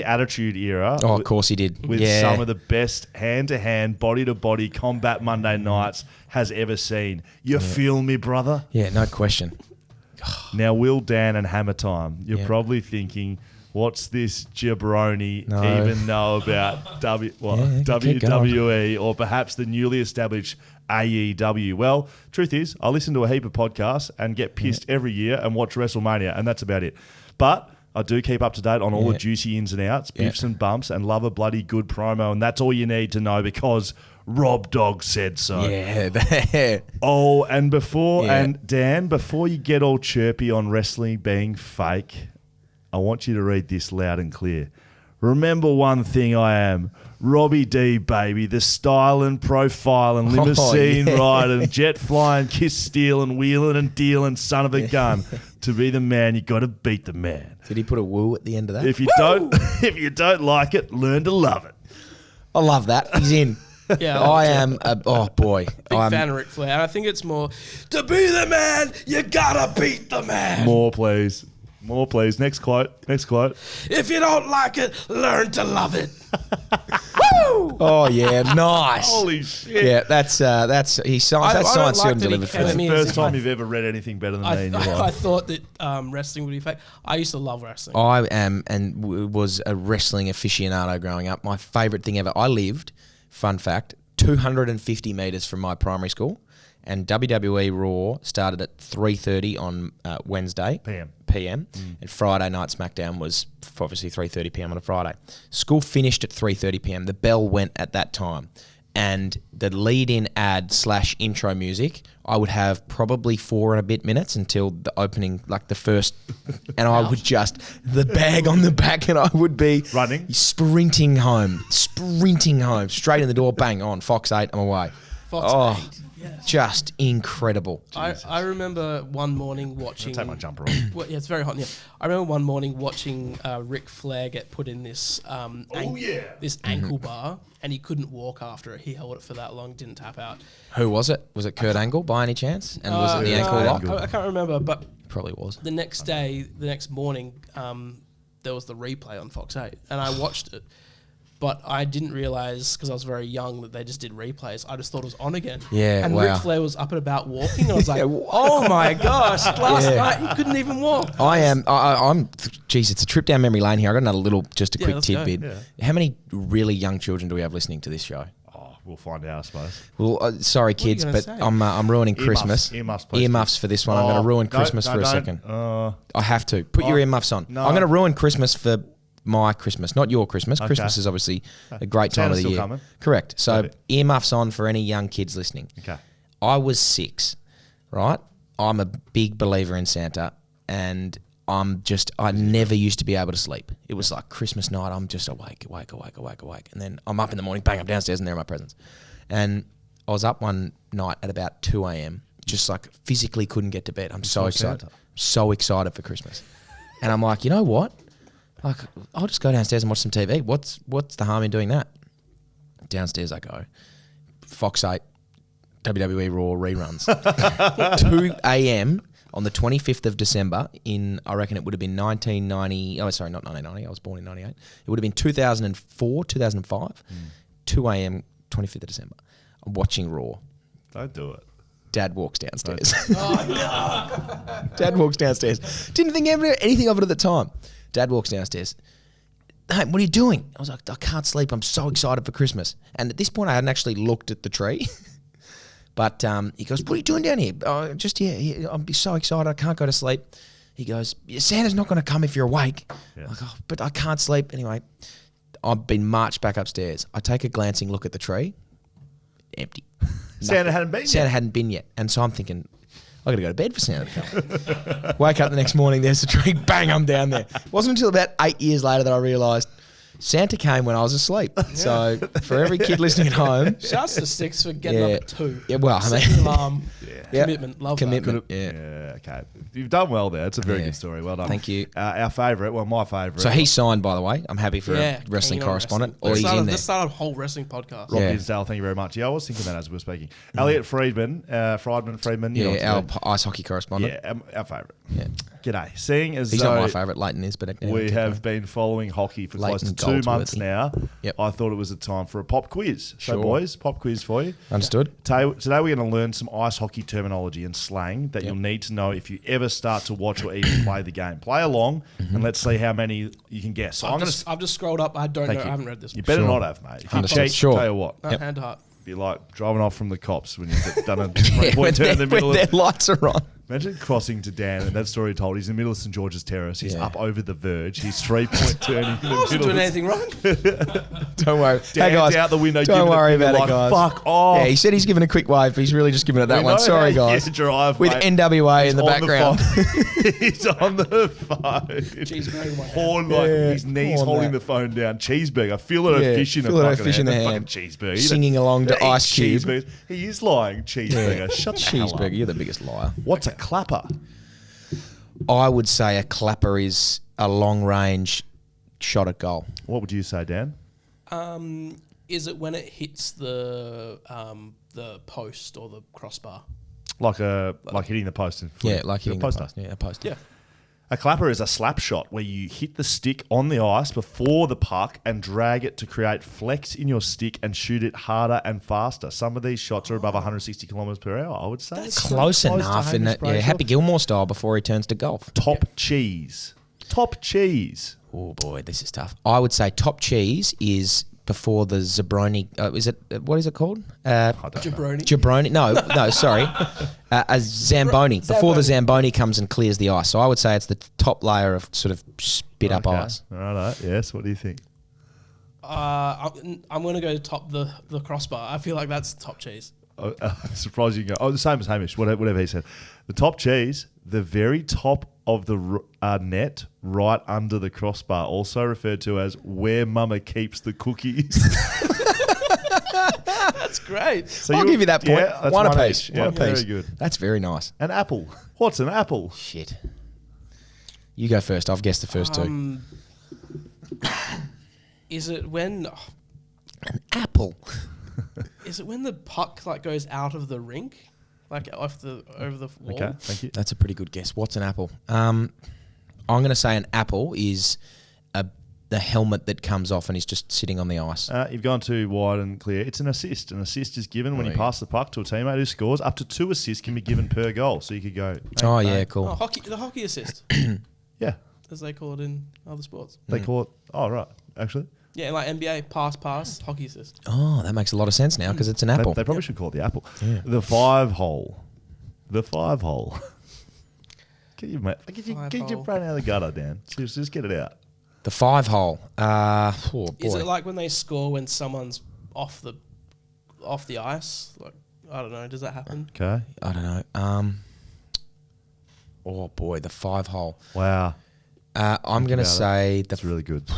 Attitude Era. Oh, of course he did. With some of the best hand-to-hand, body-to-body combat Monday nights has ever seen. You feel me, brother? Yeah, no question. Now, Will, Dan, and Hammer Time. You're probably thinking, what's this jabroni even know about WWE or perhaps the newly established AEW? Well, truth is, I listen to a heap of podcasts and get pissed every year and watch WrestleMania, and that's about it. But I do keep up to date on all the juicy ins and outs, biffs and bumps, and love a bloody good promo, and that's all you need to know because Rob Dog said so. Yeah. Oh, and Dan, before you get all chirpy on wrestling being fake, I want you to read this loud and clear. Remember one thing I am, Robbie D, baby, the styling, profiling, limousine riding, jet flying, kiss stealing, wheeling and dealing son of a gun. To be the man, you got to beat the man. Did he put a woo at the end of that? If you don't like it, learn to love it. I love that. He's in. Yeah, I am. Oh boy, big fan of Ric Flair. And I think it's more to be the man. You gotta beat the man. More, please. Next quote. If you don't like it, learn to love it. Woo! Oh yeah, nice. Holy shit! Yeah, that's science sealed and delivered for That's me. the first time you've ever read anything better than me in your life. I thought that wrestling would be fake. I used to love wrestling. I am and was a wrestling aficionado growing up. My favourite thing ever. I lived, fun fact, 250 metres from my primary school, and WWE Raw started at 3:30 on Wednesday PM, and Friday night SmackDown was obviously 3:30 PM on a Friday. School finished at 3:30 PM. The bell went at that time, and the lead-in ad / intro music, I would have probably 4 and a bit minutes until the opening, like the first, and I would just the bag on the back, and I would be sprinting home, straight in the door, bang on Fox 8, I'm away. Fox 8. Yes. Just incredible. I remember one morning watching. I'll take my jumper off. Well, yeah, it's very hot. Yeah, I remember one morning watching Ric Flair get put in this this ankle bar, and he couldn't walk after it. He held it for that long, didn't tap out. Who was it? Was it Kurt Angle by any chance? And was it the ankle lock? I can't remember, but probably was. The next morning, there was the replay on Fox 8, and I watched it. But I didn't realise, because I was very young, that they just did replays. I just thought it was on again. Yeah, and Ric Flair was up and about walking. And I was like, oh my gosh, last night he couldn't even walk. Geez, it's a trip down memory lane here. I got another quick tidbit. Yeah. How many really young children do we have listening to this show? Oh, we'll find out, I suppose. Well, sorry kids, but I'm ruining Christmas. Earmuffs, please. Earmuffs for this one. I'm going to ruin Christmas for a second. I have to. Put your earmuffs on. No. I'm going to ruin Christmas for my Christmas, not your Christmas. Okay. Christmas is obviously a great time of the year. Coming. Correct. So earmuffs on for any young kids listening. Okay. I was 6, right? I'm a big believer in Santa, and I never used to be able to sleep. It was like Christmas night, I'm just awake. And then I'm up in the morning, bang, I'm downstairs and there are my presents. And I was up one night at about 2 a.m, just like physically couldn't get to bed. I'm so excited. Santa. So excited for Christmas. And I'm like, you know what? Like, I'll just go downstairs and watch some TV. What's the harm in doing that? Downstairs I go. Fox 8, WWE Raw reruns. 2 a.m. on the 25th of December in, I reckon it would have been 1990. Oh, sorry, not 1990. I was born in 98. It would have been 2004, 2005. 2 a.m., 25th of December. I'm watching Raw. Don't do it. Dad walks downstairs. Oh, no. Dad walks downstairs. Didn't think anything of it at the time. Dad walks downstairs. Hey, what are you doing? I was like, I can't sleep. I'm so excited for Christmas. And at this point, I hadn't actually looked at the tree. But he goes, what are you doing down here? Oh, just here. I'm so excited. I can't go to sleep. He goes, Santa's not going to come if you're awake. Yeah. I'm like, oh, but I can't sleep. Anyway, I've been marched back upstairs. I take a glancing look at the tree. Empty. Santa hadn't been yet. And so I'm thinking, I got to go to bed for Santa to come. Wake up the next morning, there's the tree, bang, I'm down there. It wasn't until about 8 years later that I realised Santa came when I was asleep. So for every kid listening at home, Shouts to Six for getting up at 2. Yeah, well, I Setting mean, an alarm. Yep. Commitment. Love Commitment. that. Yeah. Okay. You've done well there. It's a very Yeah. good story. Well done. Thank you. Our favourite, well, my favourite. So he's signed, by the way. I'm happy for Yeah, a wrestling keen on correspondent. wrestling. Or he's in there. Let's start a whole wrestling podcast. Rob Yeah. Dinsdale, thank you very much. Yeah, I was thinking that as we were speaking. Elliot Friedman. You know Yeah, what to our ice hockey do. correspondent. Yeah, our favourite. Yeah. G'day. Seeing as He's though not my favourite. Leighton is, but we have been following hockey for close to Leighton 2 months Goldsworthy. now, Yep. I thought it was a time for a pop quiz. So, Sure. boys, pop quiz for you. Understood. Today we're going to learn some ice hockey terminology and slang that you'll need to know if you ever start to watch or even play the game. Play along and let's see how many you can guess. So I've just scrolled up. I don't know. Thank I you. haven't read this You one. better Sure. not have, mate. If you Understood. cheat, Sure. tell you what. No, hand to heart. Be like driving off from the cops when you've done a Yeah, three-point when turn in the middle their of... lights are on. Imagine crossing to Dan and that story told. He's in the middle of St George's Terrace. He's Yeah. up over the verge. He's 3-point turning in the I wasn't middle. doing anything wrong. Don't worry. Dan's Hey, guys. out the window. Don't giving worry the finger about it, like, guys. Fuck off. Yeah, he said he's giving a quick wave. He's really just giving it that We one. know Sorry, how guys. you drive, With mate. NWA He's in the on background. phone. He's on the phone. Cheeseburger, my hand. Horn, like Yeah, his knees horn holding that. the phone down. Cheeseburger. Feel it a Yeah, fish in a feel it a fucking fish in hand. the That hand. fucking cheeseburger. You Singing along don't to eat Ice Cube. cheeseburgers. He is lying. Cheeseburger. Shut the hell up. Cheeseburger. You're the biggest liar. What's a clapper? I would say a clapper is a long range shot at goal. What would you say, Dan? Is it when it hits the post or the crossbar? Like hitting the post. Yeah, like hitting the poster. post. Yeah, a post. Yeah. A clapper is a slap shot where you hit the stick on the ice before the puck and drag it to create flex in your stick and shoot it harder and faster. Some of these shots are above 160 kilometres per hour, I would say. That's Close to enough in Hamish that. Yeah, Brayshaw. Happy Gilmore style before he turns to golf. Top cheese. Top cheese. Oh boy, this is tough. I would say top cheese is before the Zabroni. Is it what is it called? Jabroni. Jabroni. No, sorry. A Zamboni. Before the Zamboni comes and clears the ice. So I would say it's the top layer of sort of spit up ice. Right. Yes. What do you think? I'm going to go top the crossbar. I feel like that's top cheese. Surprised you can go. Oh, the same as Hamish. Whatever he said. The top cheese, the very top of the net, right under the crossbar, also referred to as where Mama keeps the cookies. That's great. So I'll give you that point. Yeah, that's one apiece. each. Yeah, One apiece. very good. That's very nice. An apple. What's an apple? Shit. You go first. I've guessed the first two. Is it when An apple. the puck like goes out of the rink, like over the wall? Okay, thank you. That's a pretty good guess. What's an apple? I'm going to say an apple is the helmet that comes off and is just sitting on the ice. You've gone too wide and clear. It's an assist. An assist is given when you Right. pass the puck to a teammate who scores. Up to 2 assists can be given per goal. So you could go. Oh, bang, yeah, bang. cool. The hockey assist, Yeah. as they call it in other sports. They call it. Oh, right. Actually, Yeah, like NBA, pass, hockey assist. Oh, that makes a lot of sense now because it's an they, apple. they probably should call it the apple. Yeah. The 5-hole. The 5-hole. Get your brain out of the gutter, Dan. Seriously, just get it out. The 5-hole. Oh, boy. Is it like when they score when someone's off the ice? Like, I don't know. Does that happen? Okay. I don't know. Oh, boy, the 5-hole. Wow. I'm going to about it. say That's really good.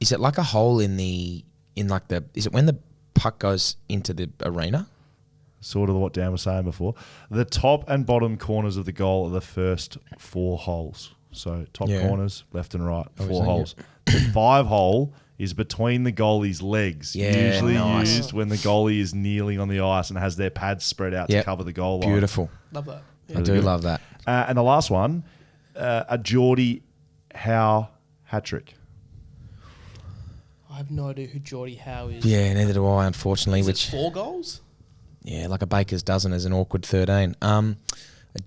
Is it like a hole is it when the puck goes into the arena? Sort of what Dan was saying before. The top and bottom corners of the goal are the first 4 holes. So top Yeah. corners, left and right, 4 Obviously, holes. The 5-hole is between the goalie's legs. Yeah, Usually nice. used when the goalie is kneeling on the ice and has their pads spread out to Yep. cover the goal line. Beautiful. Love that. I do love that. And the last one, a Geordie Howe hat trick. I have no idea who Geordie Howe is. Yeah, neither do I, unfortunately. Is Which it 4 goals? yeah, like a baker's dozen is an awkward 13. A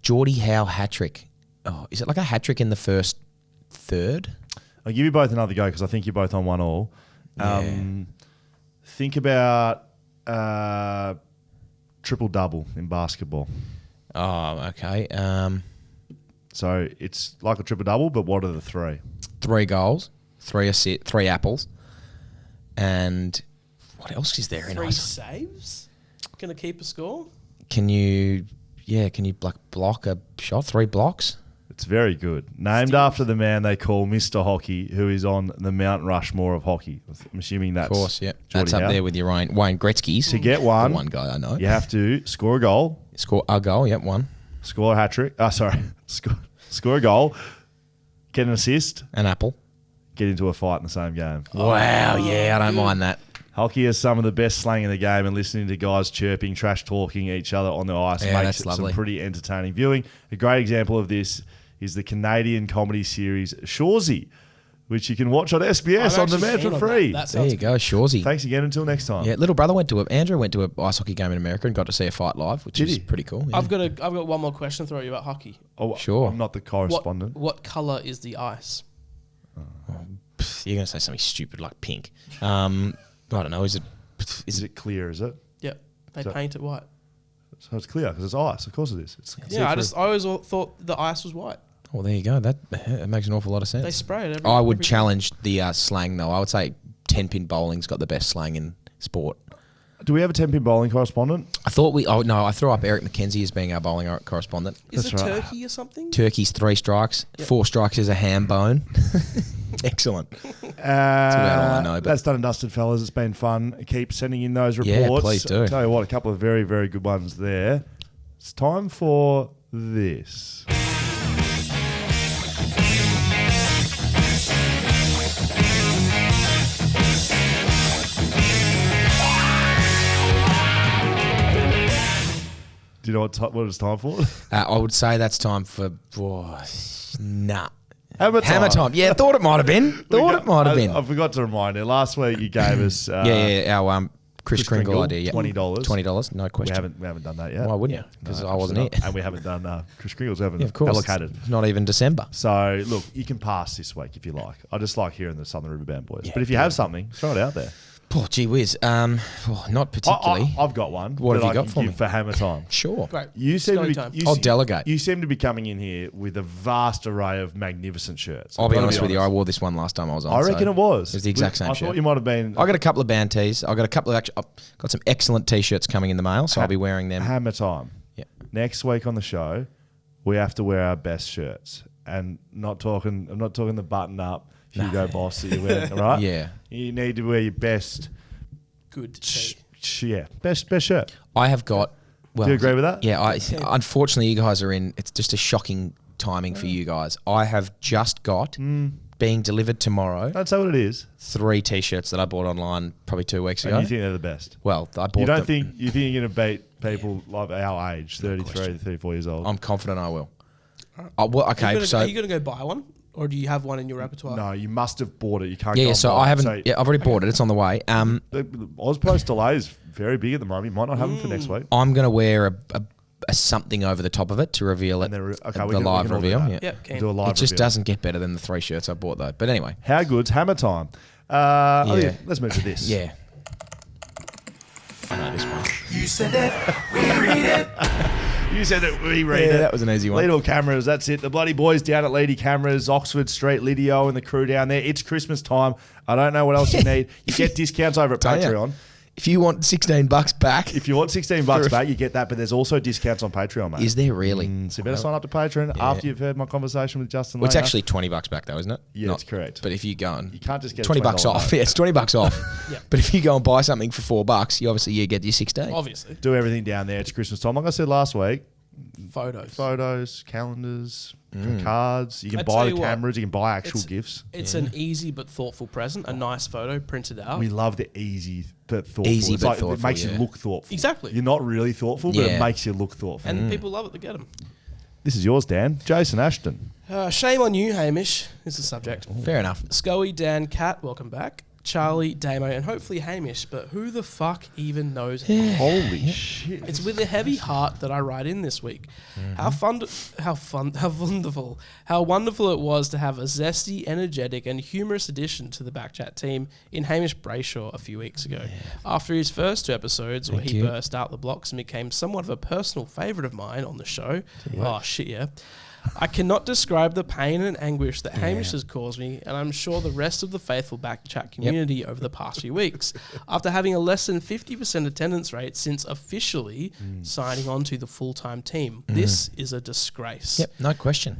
Geordie Howe hat trick. Oh, is it like a hat trick in the first third? I'll give you both another go because I think you're both on 1-1. Yeah. Think about triple-double in basketball. Oh, okay. So it's like a triple-double, but what are the 3? 3 goals, 3 assists, 3 apples, and what else is there in 3 ice? saves? Gonna keep a score? Can you block a shot? 3 blocks? It's very good. Named after the man they call Mr. Hockey, who is on the Mount Rushmore of hockey. I'm assuming that's Of course, yeah. Geordie That's up Howe. there with your Wayne Gretzky's. To get one, The one guy I know. you have to score a goal, Score a goal, yep, one. score a hat trick. Score a goal, get an assist, An apple. get into a fight in the same game. Wow, yeah, I don't mind that. Hockey has some of the best slang in the game, and listening to guys chirping, trash talking each other on the ice Yeah, makes that's it lovely. some pretty entertaining viewing. A great example of this is the Canadian comedy series Shoresy, which you can watch on SBS I'm on demand actually for keen on free. that. That There sounds you go, Shoresy. Thanks again. Until next time. Yeah, little brother Andrew went to an ice hockey game in America and got to see a fight live, which Did is he? pretty cool. Yeah. I've got one more question to throw you about hockey. Oh, Sure. I'm not the correspondent. What colour is the ice? You're going to say something stupid like pink. I don't know. Is Is it clear? Is it? Yep, they So- paint it white. So it's clear because it's ice. Of course it is. It's Yeah, I see-through. always thought the ice was white. Oh, there you go. That makes an awful lot of sense. They spray it. I would every challenge the slang, though. I would say 10-pin bowling's got the best slang in sport. Do we have a 10-pin bowling correspondent? I thought I threw up Eric McKenzie as being our bowling correspondent. Is That's it right. turkey or something? Turkey's 3 strikes, Yep. 4 strikes is a ham bone. Excellent. about all I know, but- That's done and dusted, fellas. It's been fun. Keep sending in those Yeah, reports. please do. Tell you what, a couple of very, very good ones there. It's time for this. Do you know what it's time for? I would say that's time for... nah. Hammer time. Yeah, thought it might have been. I forgot to remind you. Last week you gave us Our Chris Kringle Kringle, idea. Yep. $20. $20, no we question. haven't done that yet. Why wouldn't you? Because I wasn't here. And we haven't done Chris Kringle's haven't Yeah, of course. allocated. It's not even December. So look, you can pass this week if you like. I just like hearing the Southern River Band boys. Yeah, but if you have something, throw it out there. Oh, gee whiz. Not particularly. I've got one. What have that you I got can for give me? for Hammer Time? Sure. Great. You seem to Story be. time. I'll delegate. You seem to be coming in here with a vast array of magnificent shirts. I'll I've be gotta honest with you. I wore this one last time I was on. I reckon so it was. It was the exact same I shirt. thought you might have been. I got a couple of band tees. I got a couple of I've got some excellent t-shirts coming in the mail, so I'll be wearing them. Hammer Time. Yeah. Next week on the show, we have to wear our best shirts, and I'm not talking the button up Hugo Boss that you wear, right? Yeah. You need to wear your best. Good. tea. Best shirt. I have got. Well, Do you agree with that? Yeah. Unfortunately, you guys are in. It's just a shocking timing for you guys. I have just got being delivered tomorrow That's how it is. 3 t-shirts that I bought online probably 2 weeks And ago. you think they're the best. Well, I bought You don't them. think you're going to beat people like our age, 33, 34 years old? I'm confident I will. Okay, Are you going to go buy one? Or do you have one in your repertoire? No, you must have bought it. You can't. go Yeah, and so buy I it. haven't. So Yeah, I've already bought it. It's on the way. the Ozpost delay is very big at the moment. You might not have them for next week. I'm going to wear a something over the top of it to reveal it. And then we the can live all do reveal. that. Yeah. Yep. Keen. Do a live It just reveal. doesn't get better than the 3 shirts I bought though. But anyway, How good's Hammer Time? Yeah. Let's move to this. yeah. I know this one. You said it. We read it. that was an easy one. Lidl Cameras, that's it. The bloody boys down at Lady Cameras, Oxford Street, Lidio and the crew down there. It's Christmas time. I don't know what else you need. You get discounts over at Don't ya? Patreon. If you want $16 back, If you want $16 back, you get that, but there's also discounts on Patreon, mate. is there really? So you better sign up to Patreon after you've heard my conversation with Justin Well, it's later. actually $20 back though, isn't it? Yeah, it's correct. But if you go and You can't just get a $20 $20 off, note. yeah, it's $20 off. Yeah. But if you go and buy something for $4, you get your 16. Obviously. Do everything down there. It's Christmas time. Like I said last week, Photos. calendars, cards. You can I buy tell the you what, cameras. You can buy actual it's- gifts. It's an easy but thoughtful present. A nice photo printed out. We love the easy but thoughtful. Easy It's but like, thoughtful, It makes yeah. you look thoughtful. Exactly. You're not really thoughtful, but Yeah. it makes you look thoughtful. And people love it to get them. This is yours, Dan. Jason Ashton. Shame on you, Hamish, is the subject. Fair enough. Scully, Dan, Kat, welcome back. Charlie, Damon, and hopefully Hamish, but who the fuck even knows Hamish? Holy shit. It's with a heavy heart that I write in this week. How wonderful it was to have a zesty, energetic, and humorous addition to the BackChat team in Hamish Brayshaw a few weeks ago. After his first 2 episodes, where Thank he you. burst out the blocks and became somewhat of a personal favourite of mine on the show. Oh shit, yeah. I cannot describe the pain and anguish that Hamish has caused me, and I'm sure the rest of the faithful BackChat community over the past few weeks, after having a less than 50% attendance rate since officially signing on to the full-time team. This is a disgrace. Yep, no question.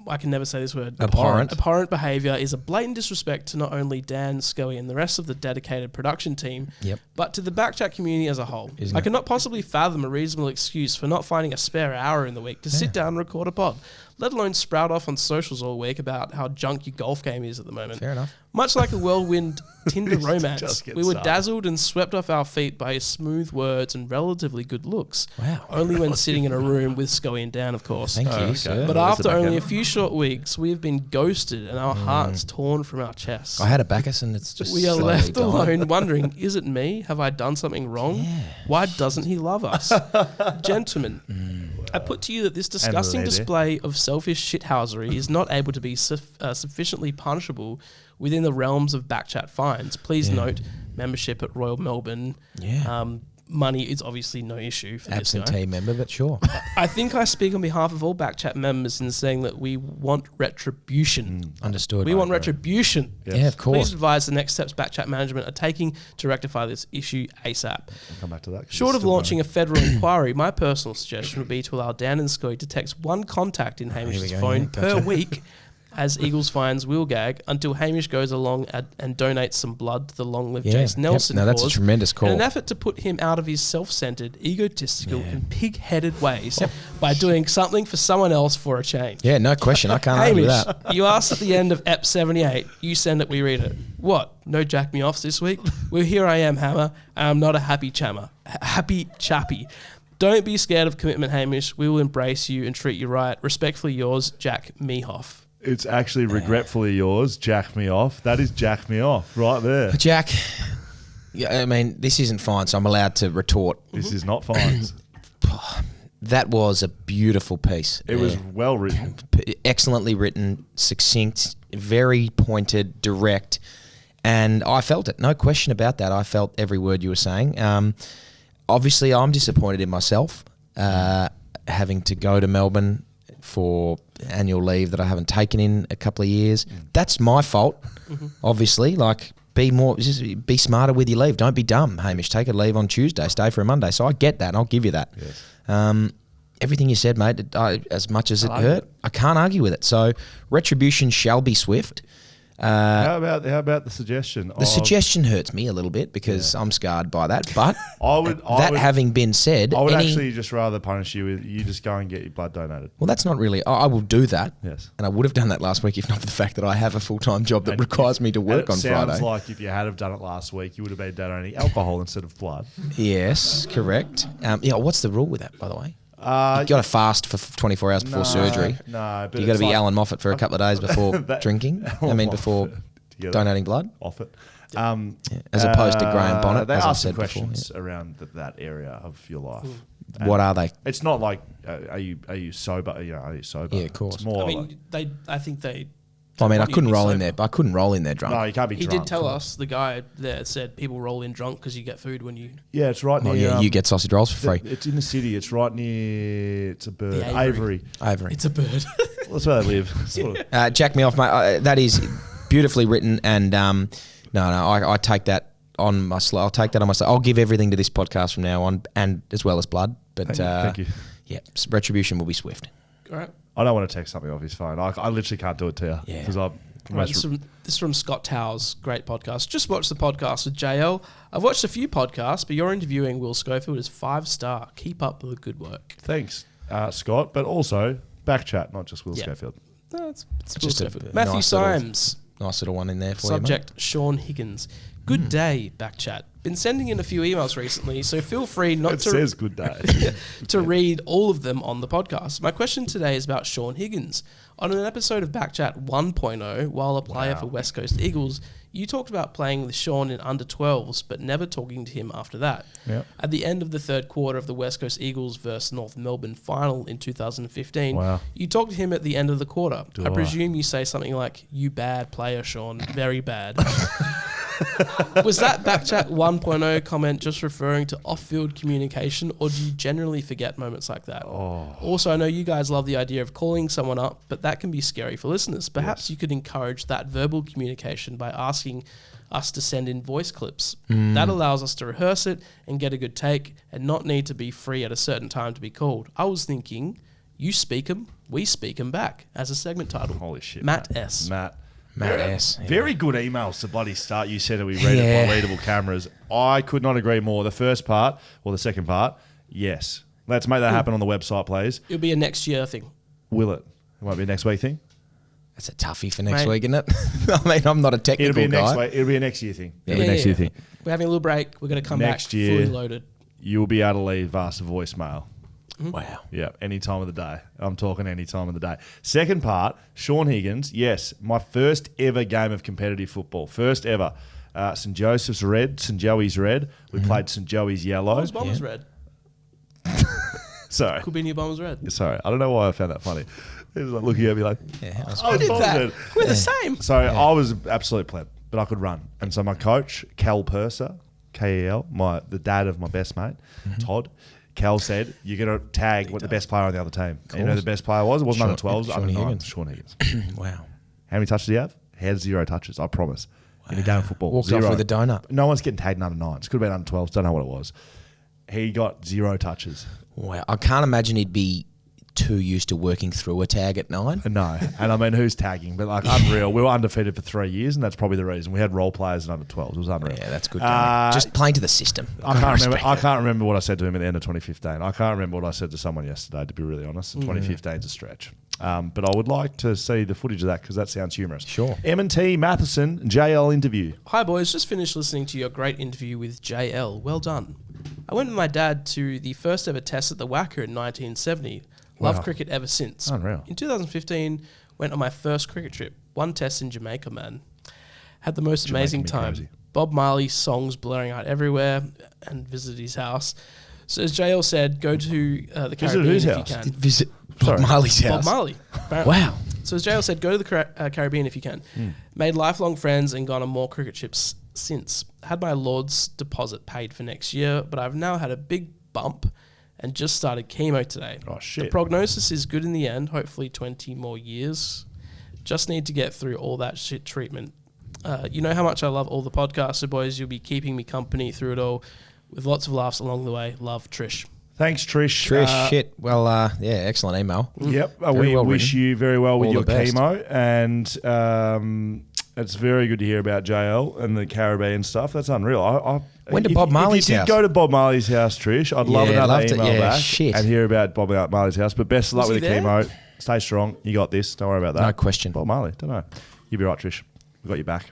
I can never say this word. Abhorrent behaviour is a blatant disrespect to not only Dan, Scully, and the rest of the dedicated production team, but to the BackChat community as a whole. I cannot possibly fathom a reasonable excuse for not finding a spare hour in the week to sit down and record a pod, let alone sprout off on socials all week about how junk your golf game is at the moment. Fair enough. Much like a whirlwind Tinder romance, we were dazzled and swept off our feet by his smooth words and relatively good looks. Wow. Only when sitting in a room with Scully and Dan, of course. Thank you, sir. But after only a few short weeks, we have been ghosted and our hearts torn from our chests. I had a Bacchus and it's just We are slowly left gone. alone wondering, is it me? Have I done something wrong? Yeah. Why doesn't he love us? Gentlemen, I put to you that this disgusting lady. display of selfish shithousery is not able to be sufficiently punishable within the realms of BackChat fines. Please note, membership at Royal Melbourne. Money is obviously no issue for this guy. Absentee member, but sure. I think I speak on behalf of all BackChat members in saying that we want retribution. Understood. We want retribution. Yes. Yeah, of course. Please advise the next steps BackChat management are taking to rectify this issue ASAP. I'll come back to that. Short of launching a federal inquiry, my personal suggestion would be to allow Dan and Scully to text one contact in Hamish's go, phone yeah, per week as Eagles fines will gag until Hamish goes along and donates some blood to the Long Live Jace Nelson No, that's a cause tremendous call. in an effort to put him out of his self-centered, egotistical and pig-headed ways by doing something for someone else for a change. Yeah, no question. I can't argue with Hamish, that. you asked at the end of Ep 78, you send it, we read it. What? No jack me offs this week? Well, here I am, Hammer. I'm not a happy chappy. Don't be scared of commitment, Hamish. We will embrace you and treat you right. Respectfully yours, Jack Mehoff. It's actually regretfully yours, Jack Me Off. That is Jack Me Off right there. But Jack, I mean, this isn't fine, so I'm allowed to retort. This is not fines. That was a beautiful piece. It was well written. Excellently written, succinct, very pointed, direct, and I felt it. No question about that. I felt every word you were saying. Obviously, I'm disappointed in myself, having to go to Melbourne for annual leave that I haven't taken in a couple of years. That's my fault, obviously. Like, just be smarter with your leave. Don't be dumb, Hamish. Take a leave on Tuesday, stay for a Monday. So I get that, and I'll give you that. Yes. Everything you said, mate, as much as it hurt, I can't argue with it. So retribution shall be swift. How about the suggestion? The suggestion hurts me a little bit because I'm scarred by that. But having been said, I would actually just rather punish you with you just go and get your blood donated. Well, that's not really. I will do that. Yes. And I would have done that last week if not for the fact that I have a full-time job that requires me to work on Friday. Sounds like if you had have done it last week, you would have been donating alcohol instead of blood. Yes, correct. What's the rule with that, by the way? You got to fast for 24 hours before surgery. No, but you got to be Alan Moffat for a couple of days before drinking. Before donating blood. Off it. As opposed to Graham Bonnet, they as I ask said questions before. around that area of your life. What are they? It's not like are you sober? You know, are you sober? Yeah, of course. It's more I think they. I couldn't roll in there. But I couldn't roll in there drunk. No, you can't be He drunk. did tell us, the guy there said people roll in drunk because you get food when you... Yeah, it's right near... you get sausage rolls for free. It's in the city. It's right near... It's a bird. The Avery. It's a bird. That's where they live. Sort of. Jack me off, mate. That is beautifully written. And I take that on my I'll take that on myself. I'll give everything to this podcast from now on, and as well as blood. But Thank you. Yeah, retribution will be swift. All right. I don't want to text something off his phone. I literally can't do it to you. Yeah. Because I... Right, this is from Scott Towers, great podcast. Just watched the podcast with JL. I've watched a few podcasts, but your interviewing Will Schofield is 5-star. Keep up with the good work. Thanks, Scott. But also, BackChat, not just Will Schofield. No, it's Will Just a Schofield. Matthew nice Symes. Nice little one in there for Subject, Sean Higgins. Good day, BackChat. Been sending in a few emails recently, so feel free not It says good day. to read all of them on the podcast. My question today is about Sean Higgins. On an episode of BackChat 1.0, while a player for West Coast Eagles, you talked about playing with Sean in under 12s, but never talking to him after that. Yep. At the end of the third quarter of the West Coast Eagles versus North Melbourne final in 2015, you talked to him at the end of the quarter. I presume you say something like, "You bad player, Sean, very bad." Was that BackChat 1.0 comment just referring to off-field communication, or do you generally forget moments like that? Also, I know you guys love the idea of calling someone up, but that can be scary for listeners. Perhaps you could encourage that verbal communication by asking us to send in voice clips. That allows us to rehearse it and get a good take and not need to be free at a certain time to be called. I was thinking, you speak them, we speak them back as a segment title. Holy shit. Matt S. Matt S. Yeah. Very good emails to bloody start. You said that we read it by readable cameras. I could not agree more. The first part, or the second part, yes. Let's make that happen on the website, please. It'll be a next year thing. Will it? It won't be a next week thing? That's a toughie for next Mate. week, isn't it? I mean, I'm not a technical It'll be a guy. next week. It'll be a next year thing. Yeah. It'll be a next year thing. We're having a little break. We're going to come Next back year. fully loaded. You'll be able to leave us a voicemail. Wow. Yeah, any time of the day. I'm talking any time of the day. Second part, Sean Higgins. Yes, my first ever game of competitive football. First ever. St. Joseph's red, St. Joey's red. We played St. Joey's yellow. Bombers, Bombers red. Sorry. Could be new Bombers red. Sorry. I don't know why I found that funny. He was like looking at me like, Yeah, I I did Bombers that. red. We're the same. So I was an absolute pleb, but I could run. And so my coach, Cal Purser, K-E-L, the dad of my best mate, Todd, Cal said, you're going to tag what the best player on the other team. And you know who the best player was? It wasn't under 12s, Sean under 9. Higgins. Sean Higgins. Wow. How many touches do you have? He had 0 touches, I promise. In a game of football. Walked 0. off with a donut. No one's getting tagged in under 9s. Could have been under 12s. Don't know what it was. He got 0 touches. Wow. I can't imagine he'd be too used to working through a tag at 9. No. And I mean, who's tagging? But like, unreal. We were undefeated for 3 years, and that's probably the reason. We had role players in under 12s. It was unreal. Yeah, that's good. Just playing to the system. I can't remember what I said to him at the end of 2015. I can't remember what I said to someone yesterday, to be really honest. 2015 is a stretch. But I would like to see the footage of that because that sounds humorous. Sure. M&T Matheson, JL interview. Hi, boys. Just finished listening to your great interview with JL. Well done. I went with my dad to the first ever test at the Wacker in 1970. Loved Wow. cricket ever since. Unreal. In 2015, went on my first cricket trip. One test in Jamaica, man. Had the most amazing me time. crazy. Bob Marley's songs blaring out everywhere and visited his house. So as JL said, go to the Caribbean whose if house? you can. Visit Bob Marley's house. Bob Marley. apparently. Wow. So as JL said, go to the Caribbean if you can. Made lifelong friends and gone on more cricket trips since. Had my Lord's deposit paid for next year, but I've now had a big bump and just started chemo today. Oh, shit. The prognosis is good in the end, hopefully 20 more years. Just need to get through all that shit treatment. You know how much I love all the podcasts, so boys, you'll be keeping me company through it all with lots of laughs along the way. Love, Trish. Thanks, Trish. Trish, shit. Well, yeah, excellent email. Yep. Very We well wish written. you very well with All your the best. chemo. And it's very good to hear about JL and the Caribbean stuff. That's unreal. Went to Bob Marley's If you house. did go to Bob Marley's house, Trish, I'd love Yeah, another love to- email yeah, back shit. and hear about Bob Marley's house. But best of luck Was with the he there? chemo. Stay strong. You got this. Don't worry about that. No question. Bob Marley. Don't know. You'll be right, Trish. We got your back.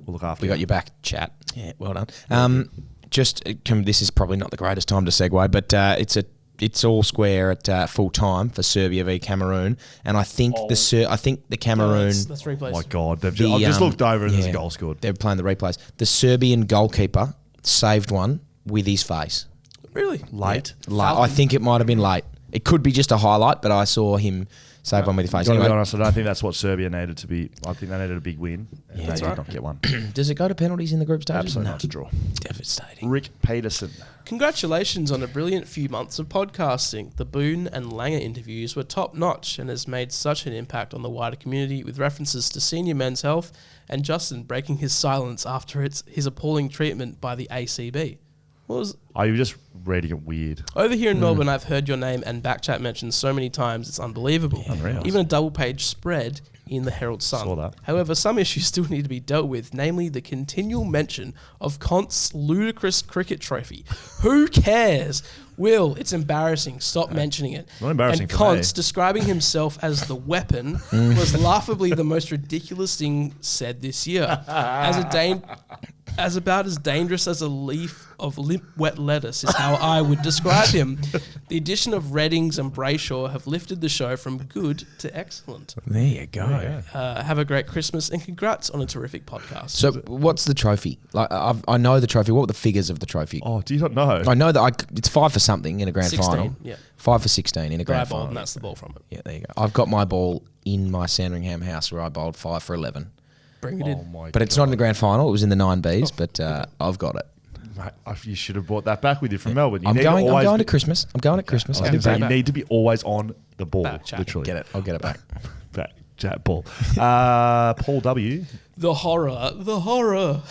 We'll look after We you. got your back, chat. Yeah, well done. This is probably not the greatest time to segue, but it's all square at full time for Serbia v Cameroon, and I think the Cameroon That's replays. Oh my God. I've The, just looked over and there's a yeah, goal scored. They're playing the replays. The Serbian goalkeeper saved one with his face. Really? Late. I think it might have been late. It could be just a highlight, but I saw him save one with his face. Got to be Anyway, honest, I don't think that's what Serbia needed to be. I think they needed a big win. And that's they did right. not get one. does it go to penalties in the group stages? Absolutely No. not to draw. Devastating. Rick Peterson. Congratulations on a brilliant few months of podcasting. The Boone and Langer interviews were top notch and has made such an impact on the wider community with references to senior men's health and Justin breaking his silence after his appalling treatment by the ACB. Oh, you're just reading it weird. Over here in Melbourne, I've heard your name and BackChat mentioned so many times, it's unbelievable. Unreal. Even a double-page spread in the Herald Sun. Saw that. However, some issues still need to be dealt with, namely the continual mention of Const's ludicrous cricket trophy. Who cares? Will, it's embarrassing. Stop mentioning it. Not embarrassing And for Const, me. describing himself as the weapon, was laughably the most ridiculous thing said this year. As about as dangerous as a leaf of limp wet lettuce is how I would describe him. The addition of Reddings and Brayshaw have lifted the show from good to excellent. There you go. Have a great Christmas and congrats on a terrific podcast. So, what's the trophy? Like, I know the trophy. What were the figures of the trophy? Oh, do you not know? I know that it's 5 for something in a grand 16, final. yeah. 5 for 16 in a But I grand bowled final. and that's the ball from it. Yeah, there you go. I've got my ball in my Sandringham house where I bowled 5 for 11. agree, we did. Oh my But it's not in the grand final. It was in the 9Bs, but I've got it. Mate, you should have brought that back with you from Melbourne. I'm going to Christmas. I'm going at Christmas. I was I'll going be to say, back. you need to be always on the ball, BackChat. literally. I'll get it back. Back chat, Paul. Paul W. The horror.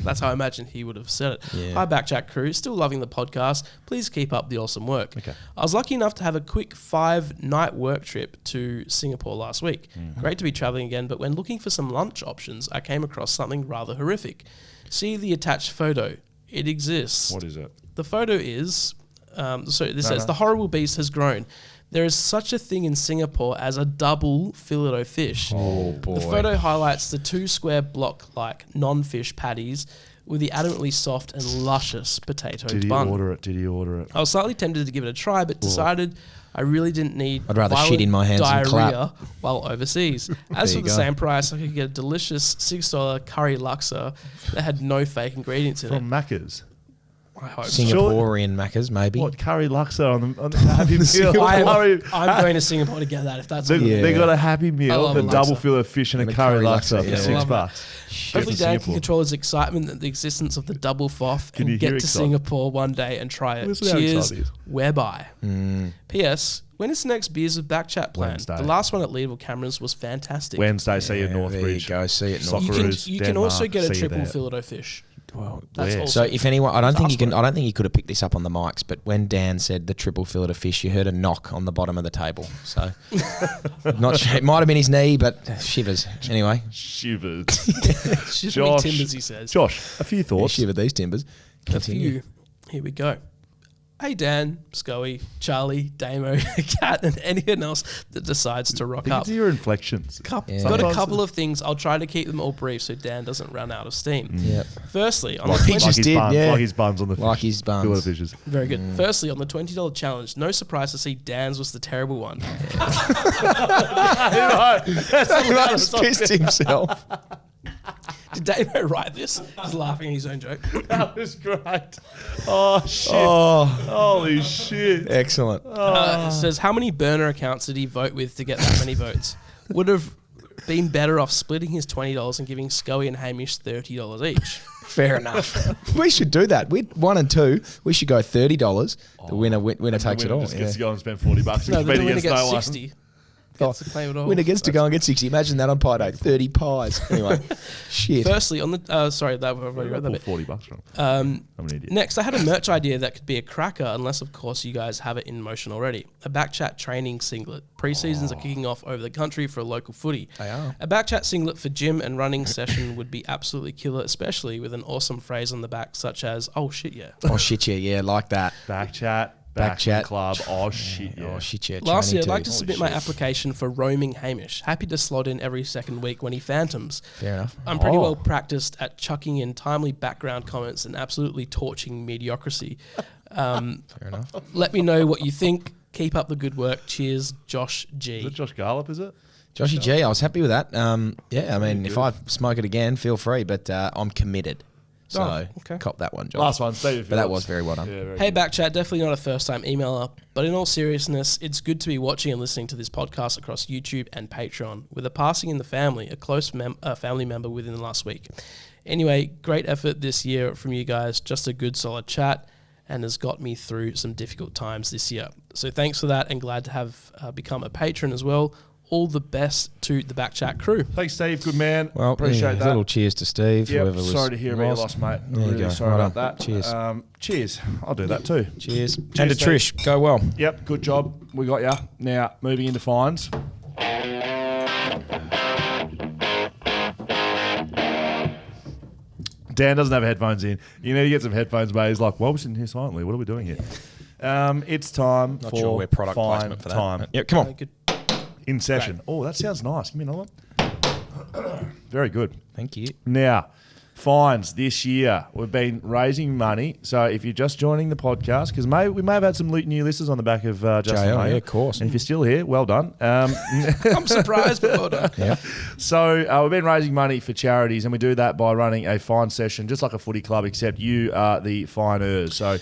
That's how I imagine he would have said it. Yeah. Hi, BackChat crew. Still loving the podcast. Please keep up the awesome work. Okay. I was lucky enough to have a quick 5-night work trip to Singapore last week. Great to be traveling again, but when looking for some lunch options, I came across something rather horrific. See the attached photo. It exists. What is it? The photo is, says, the horrible beast has grown. There is such a thing in Singapore as a double fillet fish. Oh, boy. The photo highlights the 2 square block-like non-fish patties with the adamantly soft and luscious potato Did he bun. order it? I was slightly tempted to give it a try, but decided I really didn't need I'd rather shit violent in my hands than clap. diarrhea while overseas. As There for you the go. same price, I could get a delicious $6 curry laksa that had no fake ingredients in From it. Macca's. I hope so. Singaporean Maccas, maybe. What, curry laksa on the Happy Meal? I'm going to Singapore to get that if that's on They Yeah. got a Happy I Meal, love a a double laksa. fillet of fish and And a a curry curry laksa laksa, for yeah. $6. Love Hopefully Dan can Singapore. control his excitement at the existence of the double foff Can you and hear get to excited? Singapore one day and try it. Listen how Cheers, excited he is. whereby. Mm. P.S. When is the next Beers with BackChat planned? Wednesday. The last one at Leadville Cameras was fantastic. Wednesday, see you at There you Northbridge. go. See it, Soccer. Northbridge. You can Denmark, also get a see you triple there. fillet of fish. Well, That's where? also So if anyone, I don't think you can. Ask for it. I don't think you could have picked this up on the mics, but when Dan said the triple fillet of fish, you heard a knock on the bottom of the table. So not sure. It might have been his knee, but shivers. Anyway, Shivers. Shivery Josh. timbers, he says. Josh, a few yeah, thoughts. shiver these timbers. A Continue. few. Here we go. Hey Dan, Scully, Charlie, Damo, Kat, and anyone else that decides to rock up. These are your inflections. Got a Sometimes- couple of things. I'll try to keep them all brief so Dan doesn't run out of steam. Yep. Firstly, on Like, the He like just his did, buns, yeah. like his buns on the fish. Like his buns. Fillet fishes. very good. Firstly, on the $20 challenge, no surprise to see Dan's was the terrible one. He's pissed himself. Did Damo write this? He's laughing at his own joke. That was great. Oh, shit. Oh, Holy shit. excellent. It says, how many burner accounts did he vote with to get that many votes? Would have been better off splitting his $20 and giving Scully and Hamish $30 each. Fair enough. We should do that. We 1 and 2. We should go $30. The winner takes it all. Just Yeah. gets to go and spend $40 and No, the compete winner against gets no one. 60. Gets to claim it all. Winner gets to go and get 60. Imagine that on pie day. 30 pies. Anyway, shit. Firstly, on the sorry, that I've already read that bit. $40 from. Um, I'm an idiot. Next, I had a merch idea that could be a cracker, unless, of course, you guys have it in motion already. A BackChat training singlet. Pre-seasons are kicking off over the country for a local footy. They are. A BackChat singlet for gym and running session would be absolutely killer, especially with an awesome phrase on the back, such as, oh, shit, yeah. Oh, shit, yeah. Yeah, like that. BackChat. BackChat. Club. Oh, shit, yeah. Oh, shit, yeah. Lastly, I'd training like too. to submit my application for roaming Hamish. Happy to slot in every second week when he phantoms. Fair enough. I'm pretty Oh. well practiced at chucking in timely background comments and absolutely torching mediocrity. Fair enough. Let me know what you think. Keep up the good work. Cheers, Josh Is G. it Josh Garlop, is it? Joshy G, I was happy with that. Yeah, I mean, if I smoke it again, feel free, but I'm committed. So, Oh, okay. cop that one, Josh. Last one, Steve. But that was very well done. Yeah, very Hey, good. BackChat, definitely not a first-time emailer, but in all seriousness, it's good to be watching and listening to this podcast across YouTube and Patreon. With a passing in the family, a close family member within the last week. Anyway, great effort this year from you guys. Just a good, solid chat, and has got me through some difficult times this year. So thanks for that, and glad to have become a patron as well. All the best to the BackChat crew. Thanks, Steve. Good man. Well, Appreciate yeah, that. A little cheers to Steve. Yep, Whoever was sorry to hear about your lost. loss, mate. There you Really go. sorry Well about that. done. Cheers. Cheers. I'll do that too. Cheers. Cheers, And to Steve. Trish, go well. Yep, good job. We got ya. Now, moving into fines. Dan doesn't have headphones in. You need to get some headphones, mate. He's like, well, we're sitting here silently. What are we doing here? It's time Not for sure we're product fine placement for that. time. Yep, come on. Good. In session. Oh, that sounds nice. Give me another one. Very good. Thank you. Now, fines this year. We've been raising money. So if you're just joining the podcast, because we may have had some new listeners on the back of Justin JL, Mayer. yeah, of course. And if you're still here, well done. I'm surprised, but well done. Yeah. So we've been raising money for charities, and we do that by running a fine session, just like a footy club, except you are the finers. So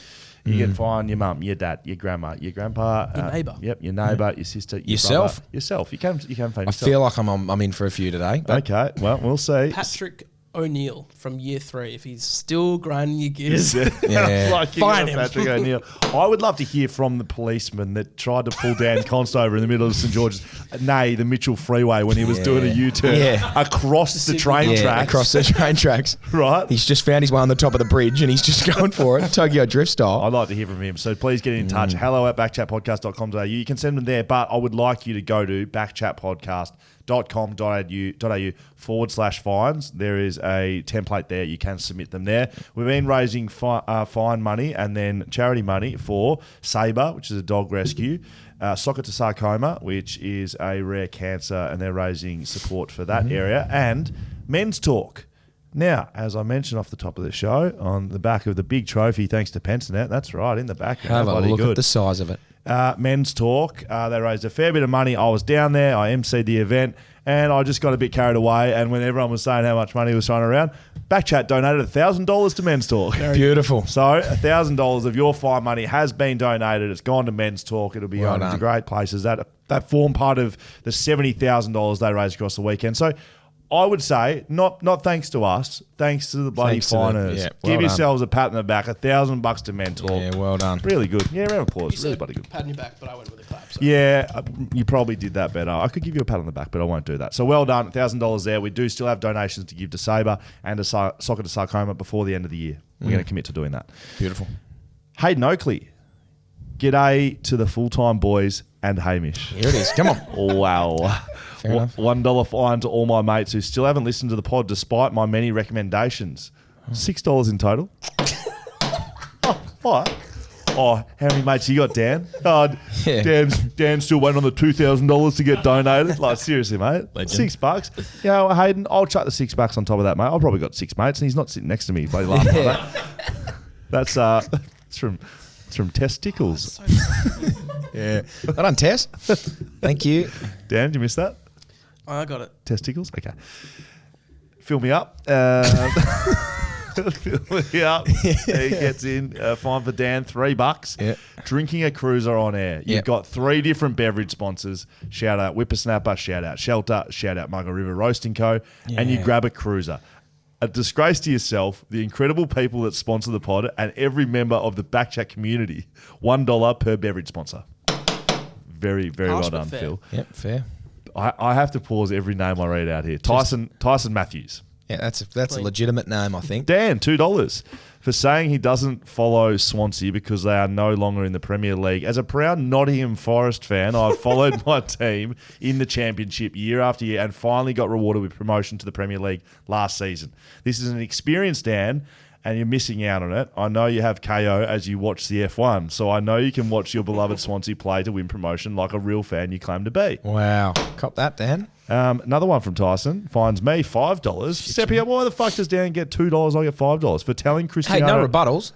You can find your mum, your dad, your grandma, your grandpa, Your neighbour. Yep, your neighbour, your sister, your Yourself. brother, yourself. You can find I yourself. feel like I'm in for a few today. But Okay, well, we'll see. Patrick O'Neill from year 3, if he's still grinding your gears. Yeah. Like you Find got him. Patrick O'Neill. I would love to hear from the policeman that tried to pull Dan Const over in the middle of St George's, the Mitchell Freeway when he was doing a U-turn across the train tracks. across the train tracks. Right. He's just found his way on the top of the bridge and he's just going for it, Tokyo Drift style. I'd like to hear from him. So please get in touch. hello@backchatpodcast.com.au. You can send them there, but I would like you to go to backchatpodcast.com.au/fines. There is a template there. You can submit them there. We've been raising fine money and then charity money for Sabre, which is a dog rescue, Soccer to Sarcoma, which is a rare cancer, and they're raising support for that area, and Men's Talk. Now, as I mentioned off the top of the show, on the back of the big trophy, thanks to Pensonet, that's right, in the back. Have a look at the size of it. Men's Talk. They raised a fair bit of money. I was down there. I emceed the event, and I just got a bit carried away. And when everyone was saying how much money was thrown around, BackChat donated $1,000 to Men's Talk. Beautiful. So $1,000 of your fine money has been donated. It's gone to Men's Talk. It'll be going to great places. That form part of the $70,000 they raised across the weekend. So I would say, not thanks to us, thanks to the bloody finers. Give yourselves a pat on the back. $1,000 to Mentor. Yeah, well done. Really good. Yeah, round of applause. You Really said bloody good. pat on your back, but I went with a clap. So. Yeah, you probably did that better. I could give you a pat on the back, but I won't do that. So well done. $1,000 there. We do still have donations to give to Sabre and to Soccer to Sarcoma before the end of the year. We're going to commit to doing that. Beautiful. Hayden Oakley. G'day to the full-time boys and Hamish. Here it is. Come on. Wow. Fair enough. $1 fine to all my mates who still haven't listened to the pod despite my many recommendations. $6 in total. What? Oh, how many mates you got, Dan? Oh, Yeah. Dan's still waiting on the $2,000 to get donated. Like, seriously, mate. Legend. $6. Yeah, well, Hayden, I'll chuck the $6 on top of that, mate. I've probably got 6 mates, and he's not sitting next to me. Bloody laughing like that. That's it's from Testicles. Yeah. Well done, Tess. Thank you. Dan, did you miss that? I got it. Testicles? Okay. Fill me up. Fill me up. He gets in. Fine for Dan, $3. Yeah. Drinking a cruiser on air. You've Yeah. got 3 different beverage sponsors. Shout out Whippersnapper, shout out Shelter, shout out Mugger River Roasting Co. And you Yeah. grab a cruiser. A disgrace to yourself, the incredible people that sponsor the pod, and every member of the BackChat community. $1 per beverage sponsor. Very, very Harsh well but done, fair. Phil. Yep, fair. I have to pause every name I read out here. Tyson Matthews. Yeah, that's a legitimate name, I think. Dan, $2 for saying he doesn't follow Swansea because they are no longer in the Premier League. As a proud Nottingham Forest fan, I've followed my team in the Championship year after year and finally got rewarded with promotion to the Premier League last season. This is an experience, Dan, and you're missing out on it. I know you have KO as you watch the F1, so I know you can watch your beloved Swansea play to win promotion like a real fan you claim to be. Wow. Cop that, Dan. Another one from Tyson finds me $5. Steppy, why the fuck does Dan get $2? I get $5 for telling Hey, Cristiano. no rebuttals.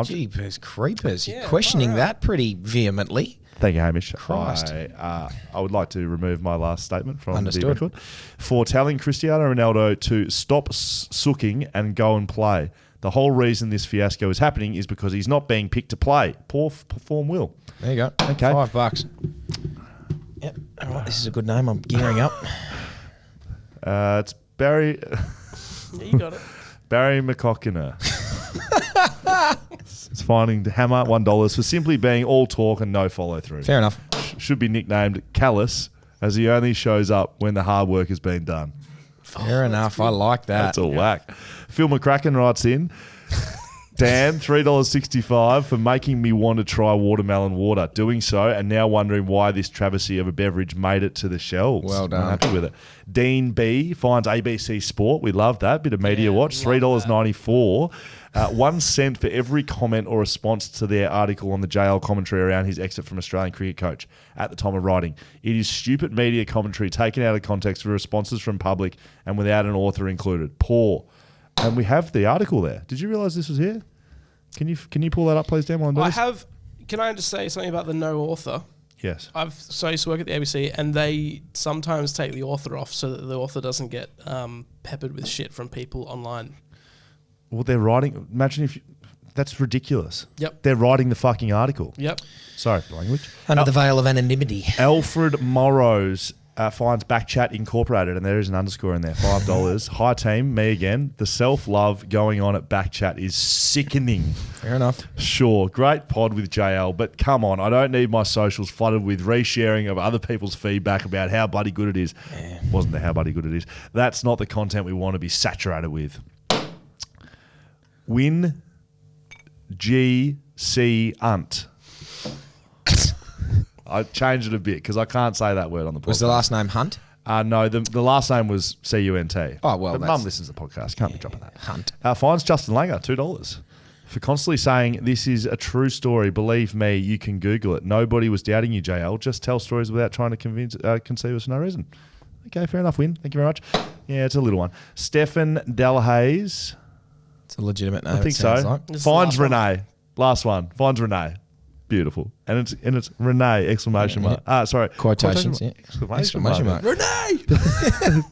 Jeepers creepers. You're questioning that pretty vehemently. Thank you, Hamish. Christ. I would like to remove my last statement from Understood. the record for telling Cristiano Ronaldo to stop sooking and go and play. The whole reason this fiasco is happening is because he's not being picked to play. Poor form Will. There you go. Okay. $5. Yep. All right, this is a good name. I'm gearing up. It's Barry Yeah, you got it. Barry McCockiner. It's finding the hammer $1 for simply being all talk and no follow through. Fair enough. Should be nicknamed Callous, as he only shows up when the hard work has been done. Fair enough. I like that. That's a whack. Phil McCracken writes in, Dan, $3.65 for making me want to try watermelon water. Doing so and now wondering why this travesty of a beverage made it to the shelves. Well done. I'm happy with it. Dean B finds ABC Sport. We love that. Bit of media watch. $3.94. 1 cent for every comment or response to their article on the JL commentary around his exit from Australian cricket coach at the time of writing. It is stupid media commentary taken out of context for responses from public and without an author included. Poor. And we have the article there. Did you realise this was here? Can you pull that up, please, Dan? while I'm doing I this? have. Can I just say something about the no author? Yes. I used to work at the ABC, and they sometimes take the author off so that the author doesn't get peppered with shit from people online. Well, they're writing. Imagine if That's ridiculous. Yep. They're writing the fucking article. Yep. Sorry for the language. Under the veil of anonymity. Alfred Morrows finds BackChat Incorporated, and there is an underscore in there, $5. Hi team, me again. The self-love going on at BackChat is sickening. Fair enough. Sure, great pod with JL, but come on, I don't need my socials flooded with resharing of other people's feedback about how bloody good it is. Yeah. Wasn't the how bloody good it is. That's not the content we want to be saturated with. Win GC Unt. I changed it a bit because I can't say that word on the podcast. Was the last name Hunt? No, the last name was CUNT. Oh, well, But that's- Mum listens to the podcast. Can't be dropping that. Hunt. Fines Justin Langer, $2. For constantly saying, this is a true story. Believe me, you can Google it. Nobody was doubting you, JL. Just tell stories without trying to conceive us for no reason. Okay, fair enough, Win. Thank you very much. Yeah, it's a little one. Stefan Delhaze. It's a legitimate name. I think it sounds so. like. This is the Finds last one. Renee. Last one. Finds Renee. Beautiful. And it's Renee, exclamation mark. Sorry. Quotations, yeah. Exclamation Exclamation mark. mark. Renee!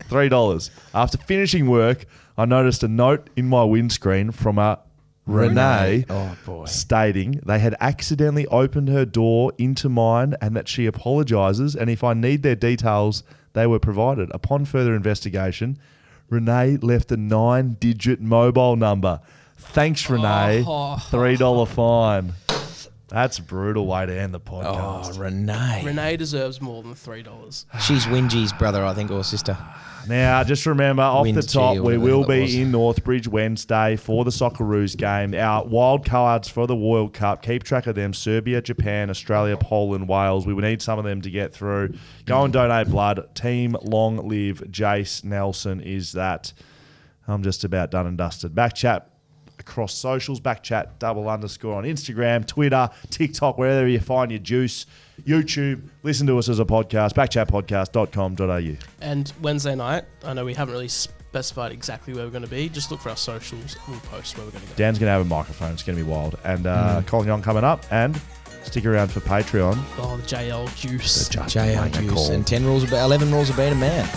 $3. After finishing work, I noticed a note in my windscreen from a Renee Oh, boy. stating they had accidentally opened her door into mine and that she apologises, and if I need their details, they were provided. Upon further investigation, Renee left a 9-digit mobile number. Thanks, Renee. $3 fine. That's a brutal way to end the podcast. Oh, Renee. Renee deserves more than $3. She's Wingy's brother, I think, or sister. Now, just remember, off the Wins top, G or we whatever will the hell it was. be in Northbridge Wednesday for the Socceroos game. Our wild cards for the World Cup, keep track of them. Serbia, Japan, Australia, Poland, Wales. We will need some of them to get through. Go and donate blood. Team Long Live Jace Nelson is that. I'm just about done and dusted. BackChat across socials, BackChat _ on Instagram, Twitter, TikTok, wherever you find your juice. YouTube, listen to us as a podcast, backchatpodcast.com.au. And Wednesday night, I know we haven't really specified exactly where we're going to be. Just look for our socials. We'll post where we're going to go. Dan's going to have a microphone. It's going to be wild. And Colin Young coming up. And stick around for Patreon. Oh, the JL juice. JL juice. And 11 rules of being a man.